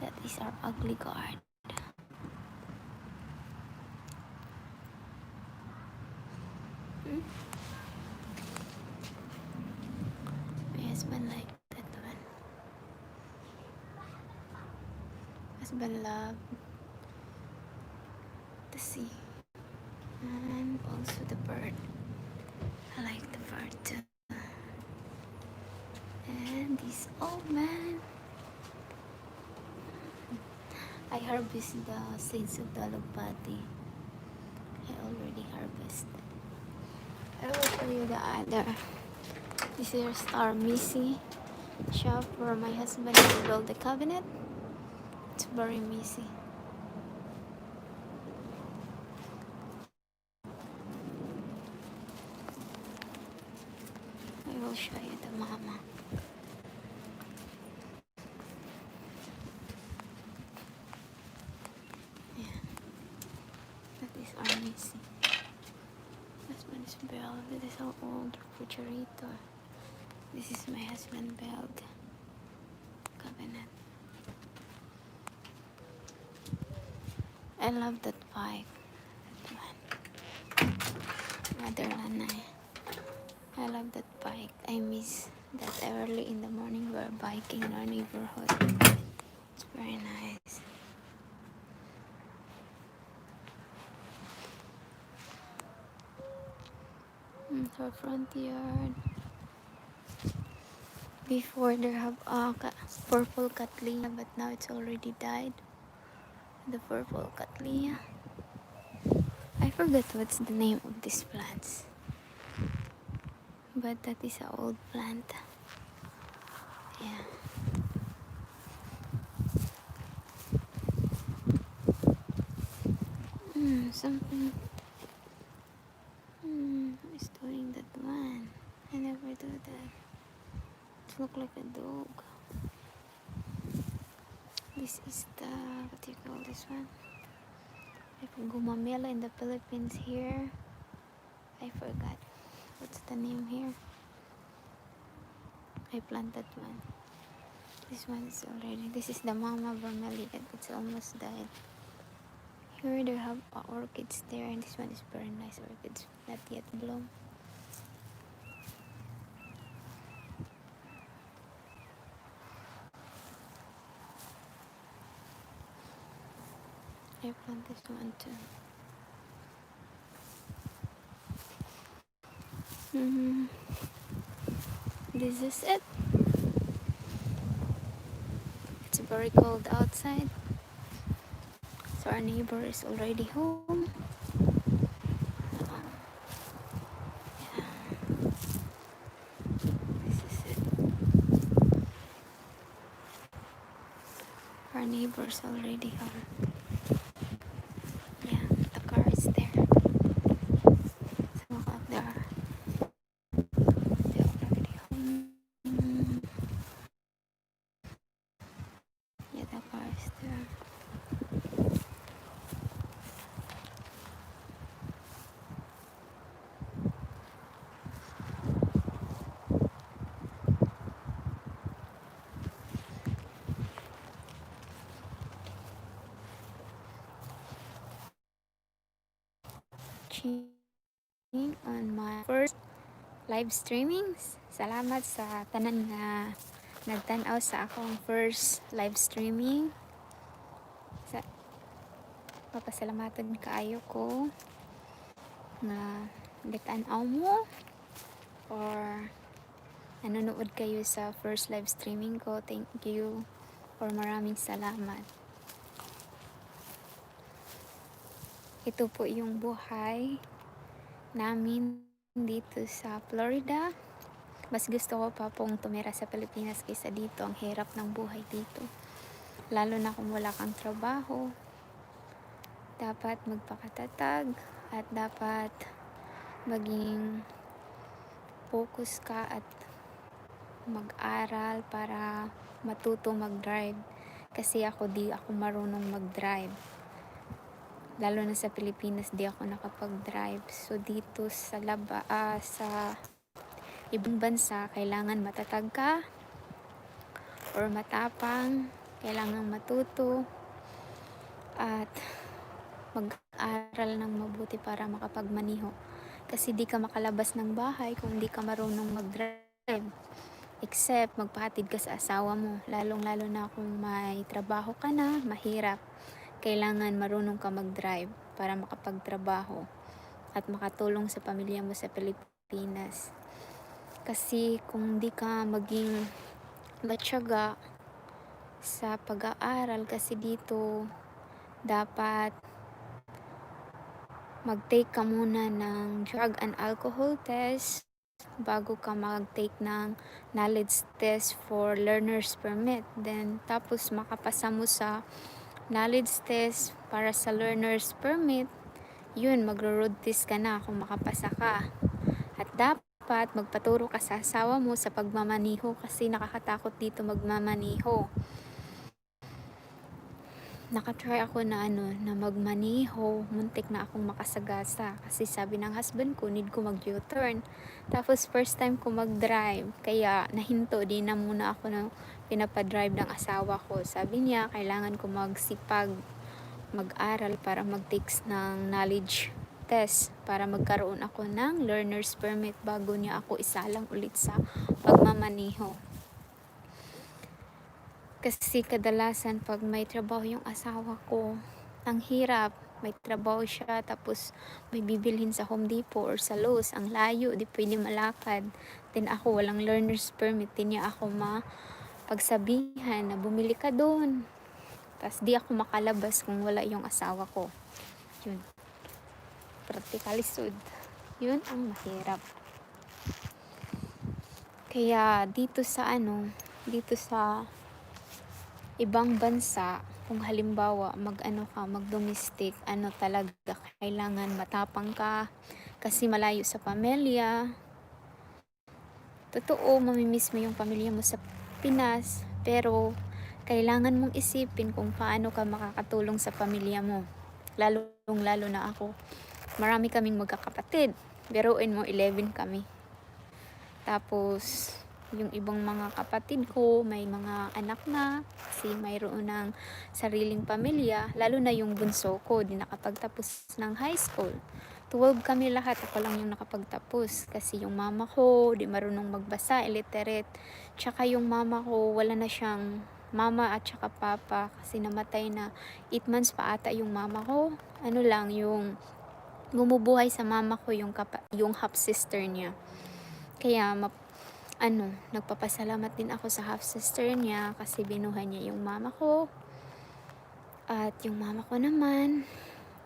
That is our ugly guard. My husband liked that one. Husband loved the sea and also the bird. I like the bird too. And this old man. I harvest the seeds of the alugbati. I already harvested. I will show you the other. This is our messy shop where my husband will build the cabinet. It's very messy. I will show you the mama. Yeah, that is our messy. This one is built. This is our old refrigerator. This is my husband built cabinet. I love that bike. Motherland. I love that bike. I miss that early in the morning we're biking in our neighborhood. It's very nice. Our front yard. Before there have purple cattleya, but now it's already died. The purple cattleya. I forgot what's the name of these plants, but that is an old plant. Yeah. Something. Who's doing that one? I never do that. It look like a dog. This is the, what do you call this one? Like gumamela in the Philippines here. I forgot. What's the name here? I planted one. This one is already, this is the mama bromeliad. It's almost died. Here they have orchids there, and this one is very nice orchids, not yet bloom. I plant this one too. This is it. It's very cold outside, so our neighbor is already home. This is it. Our neighbor's already home. Yeah, the car is there. So there. They're already home. Yeah, the car is there. On my first live streamings. Salamat sa tanan nga nagtanaw sa akong first live streaming. Papasalamatan kaayo ko na gitanaw mo or nanonood kayo sa first live streaming ko. Thank you or maraming salamat. Ito po yung buhay namin dito sa Florida. Mas gusto ko pa pong tumira sa Pilipinas kaysa dito. Ang hirap ng buhay dito, lalo na kung wala kang trabaho. Dapat magpakatatag at dapat maging focus ka at mag-aral para matuto mag-drive, kasi di ako marunong mag-drive. Lalo na sa Pilipinas, di ako nakapag-drive. So dito sa sa ibang bansa, kailangan matatag ka or matapang, kailangan matuto at mag-aral ng mabuti para makapagmaniho. Kasi di ka makalabas ng bahay kung di ka marunong mag-drive. Except magpahatid ka sa asawa mo. Lalong-lalo na kung may trabaho ka na, mahirap. Kailangan marunong ka mag-drive para makapagtrabaho at makatulong sa pamilya mo sa Pilipinas. Kasi kung di ka maging matyaga sa pag-aaral, kasi dito dapat mag-take ka muna ng drug and alcohol test bago ka mag-take ng knowledge test for learner's permit. Then tapos makapasa mo sa knowledge test para sa learner's permit, yun, magro-road test ka na kung makapasa ka. At dapat magpaturo ka sa asawa mo sa pagmamaniho, kasi nakakatakot dito magmamaniho. Nakatry ako na magmaniho, muntik na akong makasagasa kasi sabi ng husband ko, need ko mag-U-turn. Tapos first time ko mag-drive, kaya nahinto din na muna ako na pinapadrive ng asawa ko. Sabi niya, kailangan ko magsipag mag-aral para mag-takes ng knowledge test para magkaroon ako ng learner's permit bago niya ako isalang ulit sa pagmamaniho. Kasi kadalasan pag may trabaho yung asawa ko, ang hirap. May trabaho siya tapos may bibilhin sa Home Depot or sa Lowe's, ang layo, di pwede malakad. Then ako walang learner's permit, din niya ako pagsabihan na bumili ka doon. Tapos di ako makalabas kung wala yung asawa ko. Yun. Practicalisod. Yun ang mahirap. Kaya dito sa ibang bansa, kung halimbawa mag-domestic, talaga kailangan matapang ka kasi malayo sa pamilya. Totoo, mamimiss mo yung pamilya mo sa Pinas, pero kailangan mong isipin kung paano ka makakatulong sa pamilya mo. Lalo na ako. Marami kaming magkakapatid. Biruin mo, 11 kami. Tapos, yung ibang mga kapatid ko, may mga anak na, kasi mayroon ng sariling pamilya, lalo na yung bunso ko, di nakapagtapos ng high school. 12 kami lahat, ako lang yung nakapagtapos, kasi yung mama ko, di marunong magbasa, illiterate, tsaka yung mama ko, wala na siyang mama at tsaka papa, kasi namatay na 8 months pa ata yung mama ko, yung bumubuhay sa mama ko yung half sister niya. Kaya nagpapasalamat din ako sa half sister niya kasi binuhay niya yung mama ko. At yung mama ko naman,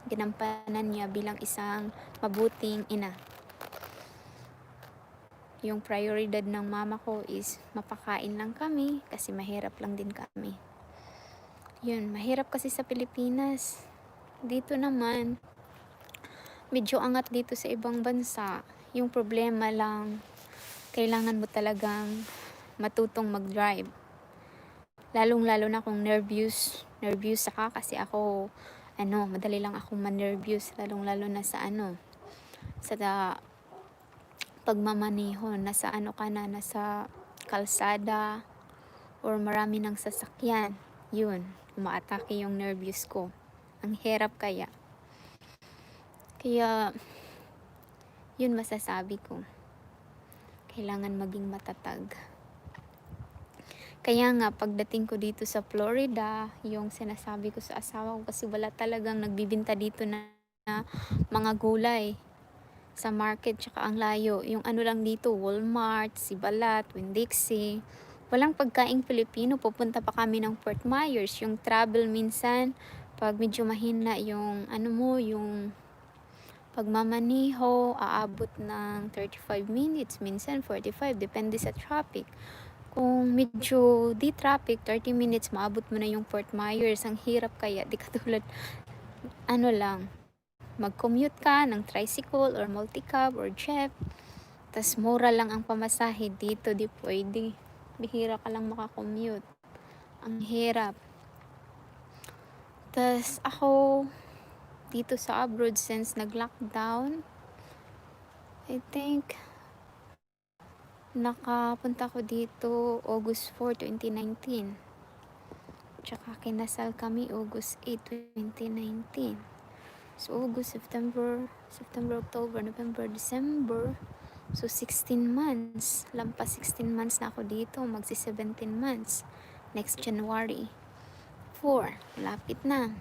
ginampanan niya bilang isang mabuting ina. Yung prioridad ng mama ko is mapakain lang kami kasi mahirap lang din kami. Yun, mahirap kasi sa Pilipinas. Dito naman, medyo angat dito sa ibang bansa. Yung problema lang, kailangan mo talagang matutong mag-drive. Lalong-lalo na kung nervous ka kasi ako, madali lang akong ma-nervous. Lalong-lalo na sa pagmamaniho, nasa kalsada, or marami ng sasakyan. Yun, umaatake yung nervous ko. Ang hirap kaya. Kaya, yun masasabi ko. Kailangan maging matatag. Kaya nga, pagdating ko dito sa Florida, yung sinasabi ko sa asawa ko, kasi wala talagang nagbibinta dito na mga gulay sa market, tsaka ang layo. Yung lang dito, Walmart, Sibalat, Winn-Dixie. Walang pagkaing Pilipino, pupunta pa kami ng Fort Myers. Yung travel minsan, pag medyo mahina yung yung pagmamaniho, aabot ng 35 minutes, minsan 45, depende sa traffic. Kung medyo di traffic, 30 minutes, maabot mo na yung Fort Myers. Ang hirap kaya, di katulad, mag-commute ka ng tricycle or multicab or jeep, tas mura lang ang pamasahe. Dito di pwede. Bihira ka lang makakommute. Ang hirap. Tas ako, dito sa abroad, since nag-lockdown, I think nakapunta ko dito August 4, 2019. Tsaka kinasal kami August 8, 2019. So August, September, October, November, December. So 16 months. Lampas 16 months na ako dito. Magsi 17 months. Next January 4. Lapit na.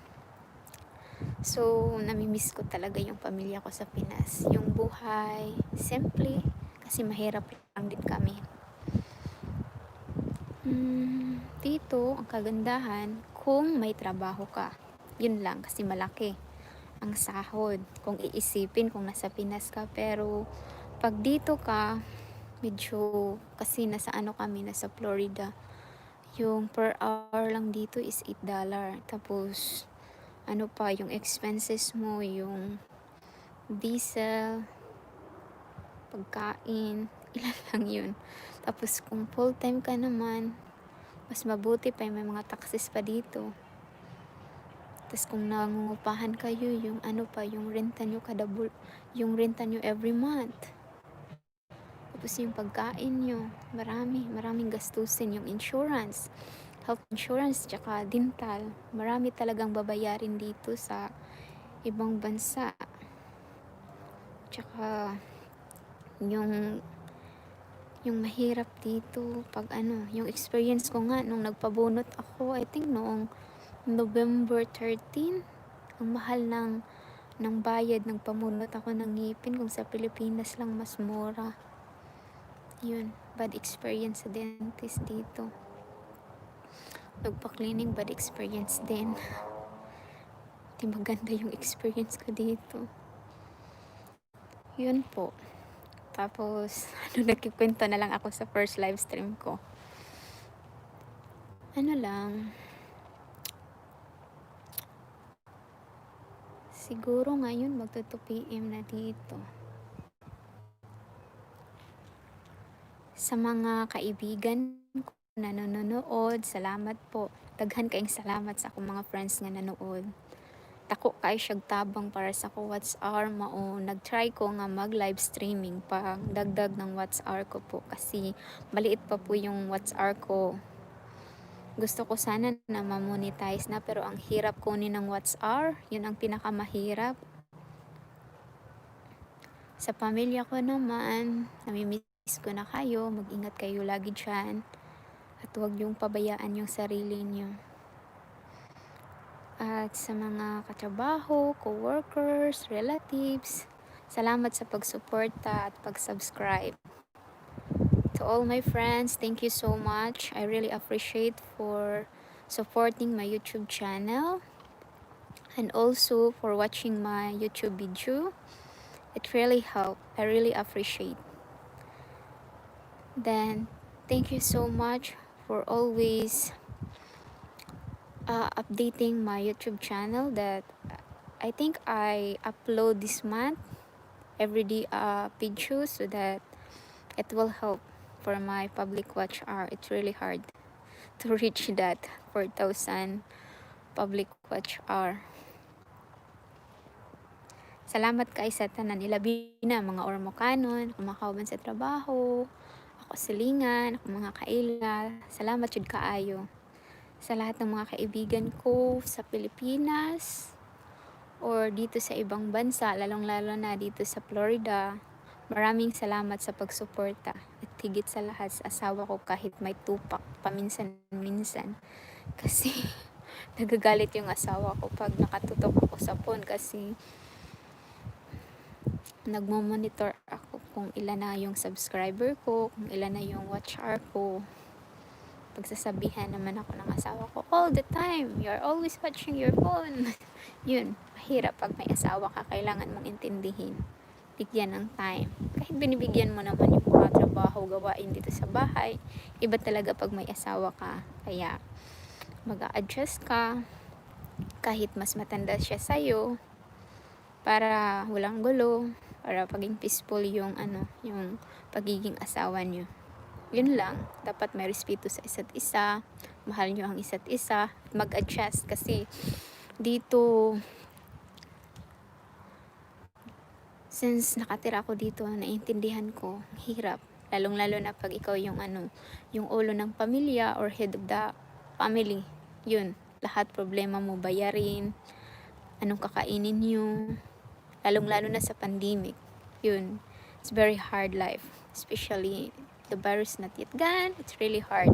So, namimiss ko talaga yung pamilya ko sa Pinas. Yung buhay, simple, kasi mahirap lang din kami. Dito, ang kagandahan, kung may trabaho ka. Yun lang, kasi malaki ang sahod. Kung iisipin, kung nasa Pinas ka. Pero, pag dito ka, medyo, kasi nasa kami, nasa Florida. Yung per hour lang dito is $8. Tapos, yung expenses mo, yung diesel, pagkain, ilan lang yun. Tapos kung full time ka naman, mas mabuti pa, may mga taxes pa dito. Tapos kung nangungupahan kayo, yung yung renta nyo yung renta nyo every month. Tapos yung pagkain nyo, maraming gastusin, yung insurance. health insurance tsaka dental. Marami talagang babayarin dito sa ibang bansa. Tsaka yung mahirap dito pag yung experience ko nga nung nagpabunot ako, I think noong November 13, ang mahal ng bayad ng pamunot ako ng ngipin, kung sa Pilipinas lang mas mura. Yun, bad experience sa dentist dito. Nagpa-cleaning, bad experience din. Di maganda yung experience ko dito. Yun po. Tapos, nagkikwento na lang ako sa first live stream ko. Siguro ngayon magto 2 PM na dito. Sa mga kaibigan ko na nanonood, salamat po. Daghan kayong salamat sa akong mga friends nga nanood. Tako kay siyag tabang para sa ko WhatsApp mao nag-try ko nga mag live streaming pang dagdag ng WhatsApp ko po kasi maliit pa po yung WhatsApp ko. Gusto ko sana na ma-monetize na pero ang hirap kunin ng WhatsApp, yun ang pinakamahirap. Sa pamilya ko naman, namimiss ko na kayo, mag-ingat kayo lagi dyan at huwag yung pabayaan yung sarili niyo. At sa mga katrabaho, co-workers, relatives, salamat sa pagsuporta at pag-subscribe. To all my friends, thank you so much. I really appreciate for supporting my YouTube channel and also for watching my YouTube video. It really helped. I really appreciate. Then, thank you so much for always updating my YouTube channel that I think I upload this month every day video so that it will help for my public watch hour. It's really hard to reach that 4,000 public watch hour. Salamat kay sa tanan ilabi na mga ormokanon, mga kauban sa trabaho, ako silingan, ako mga kaila. Salamat jud kaayo sa lahat ng mga kaibigan ko sa Pilipinas or dito sa ibang bansa, lalong-lalo na dito sa Florida. Maraming salamat sa pagsuporta at higit sa lahat sa asawa ko kahit may tupak paminsan-minsan kasi nagagalit yung asawa ko pag nakatutok ako sa phone kasi nagmo-monitor ako kung ilan na yung subscriber ko, kung ilan na yung watch hour ko. Pagsasabihan naman ako ng asawa ko all the time, you're always watching your phone. Yun, mahirap pag may asawa ka, kailangan mong intindihin, bigyan ng time. Kahit binibigyan mo naman yung mga trabaho, gawain dito sa bahay, iba talaga pag may asawa ka. Kaya mag-a-adjust ka kahit mas matanda siya sa'yo para walang gulo, para paging peaceful yung yung pagiging asawa niyo. Yun lang, dapat may respeto sa isa't isa, mahal nyo ang isa't isa, mag-adjust kasi dito, since nakatira ako dito, naiintindihan ko, hirap, lalong-lalo na pag ikaw yung yung ulo ng pamilya or head of the family, yun, lahat problema mo bayarin, anong kakainin nyo, lalong-lalo na sa pandemic, yun, it's very hard life, especially the virus not yet gone, it's really hard.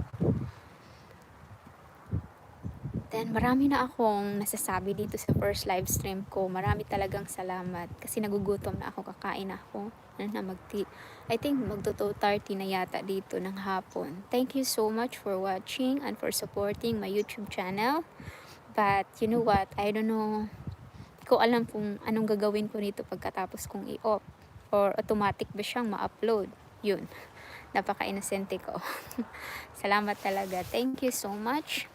Then marami na akong nasasabi dito sa first live stream ko. Marami talagang salamat kasi nagugutom na ako, kakain ako. I think magto 2:30 na yata dito ng hapon. Thank you so much for watching and for supporting my YouTube channel. But you know what? I don't know. Hindi ko alam kung anong gagawin ko nito pagkatapos kong i-off or automatic ba siyang ma-upload. Yun. Napaka-inosente ko. Salamat talaga. Thank you so much.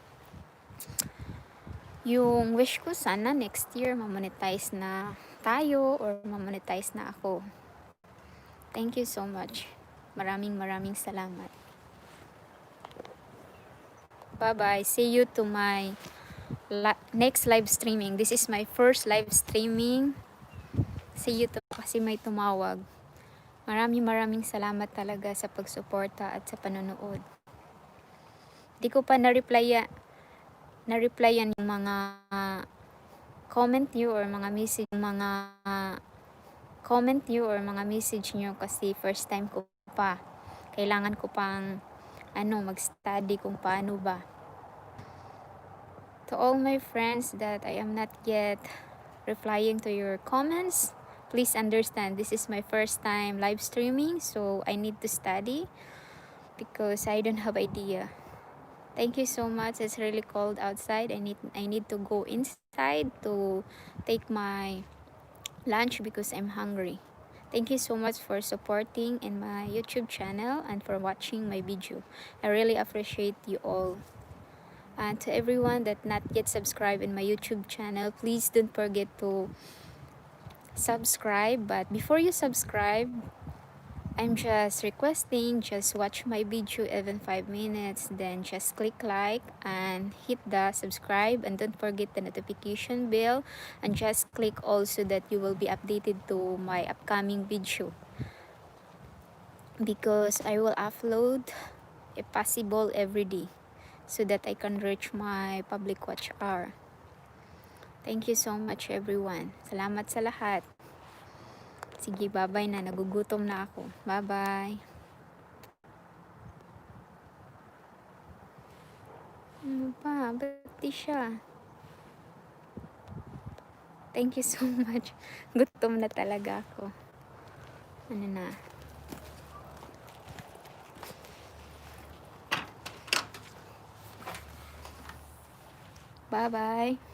Yung wish ko sana next year ma-monetize na tayo or ma-monetize na ako. Thank you so much. Maraming salamat. Bye-bye. See you to my next live streaming. This is my first live streaming. See you to kasi may tumawag. Maraming salamat talaga sa pagsuporta at sa panonood. Di ko pa na-replyan yung mga comment nyo or mga message nyo kasi first time ko pa. Kailangan ko pang mag-study kung paano ba. To all my friends that I am not yet replying to your comments, please understand this is my first time live streaming, so I need to study because I don't have idea. Thank you so much. It's really cold outside. I need to go inside to take my lunch because I'm hungry. Thank you so much for supporting in my YouTube channel and for watching my video. I really appreciate you all. And to everyone that not yet subscribed in my YouTube channel, please don't forget to subscribe. But before you subscribe, I'm just requesting, just watch my video even 5 minutes, then just click like and hit the subscribe, and don't forget the notification bell, and just click also that you will be updated to my upcoming video, because I will upload if possible every day so that I can reach my public watch hour. Thank you so much everyone. Salamat sa lahat. Sige, bye-bye na. Nagugutom na ako. Bye-bye. Ano pa? Ba't di siya? Thank you so much. Gutom na talaga ako. Ano na? Bye-bye.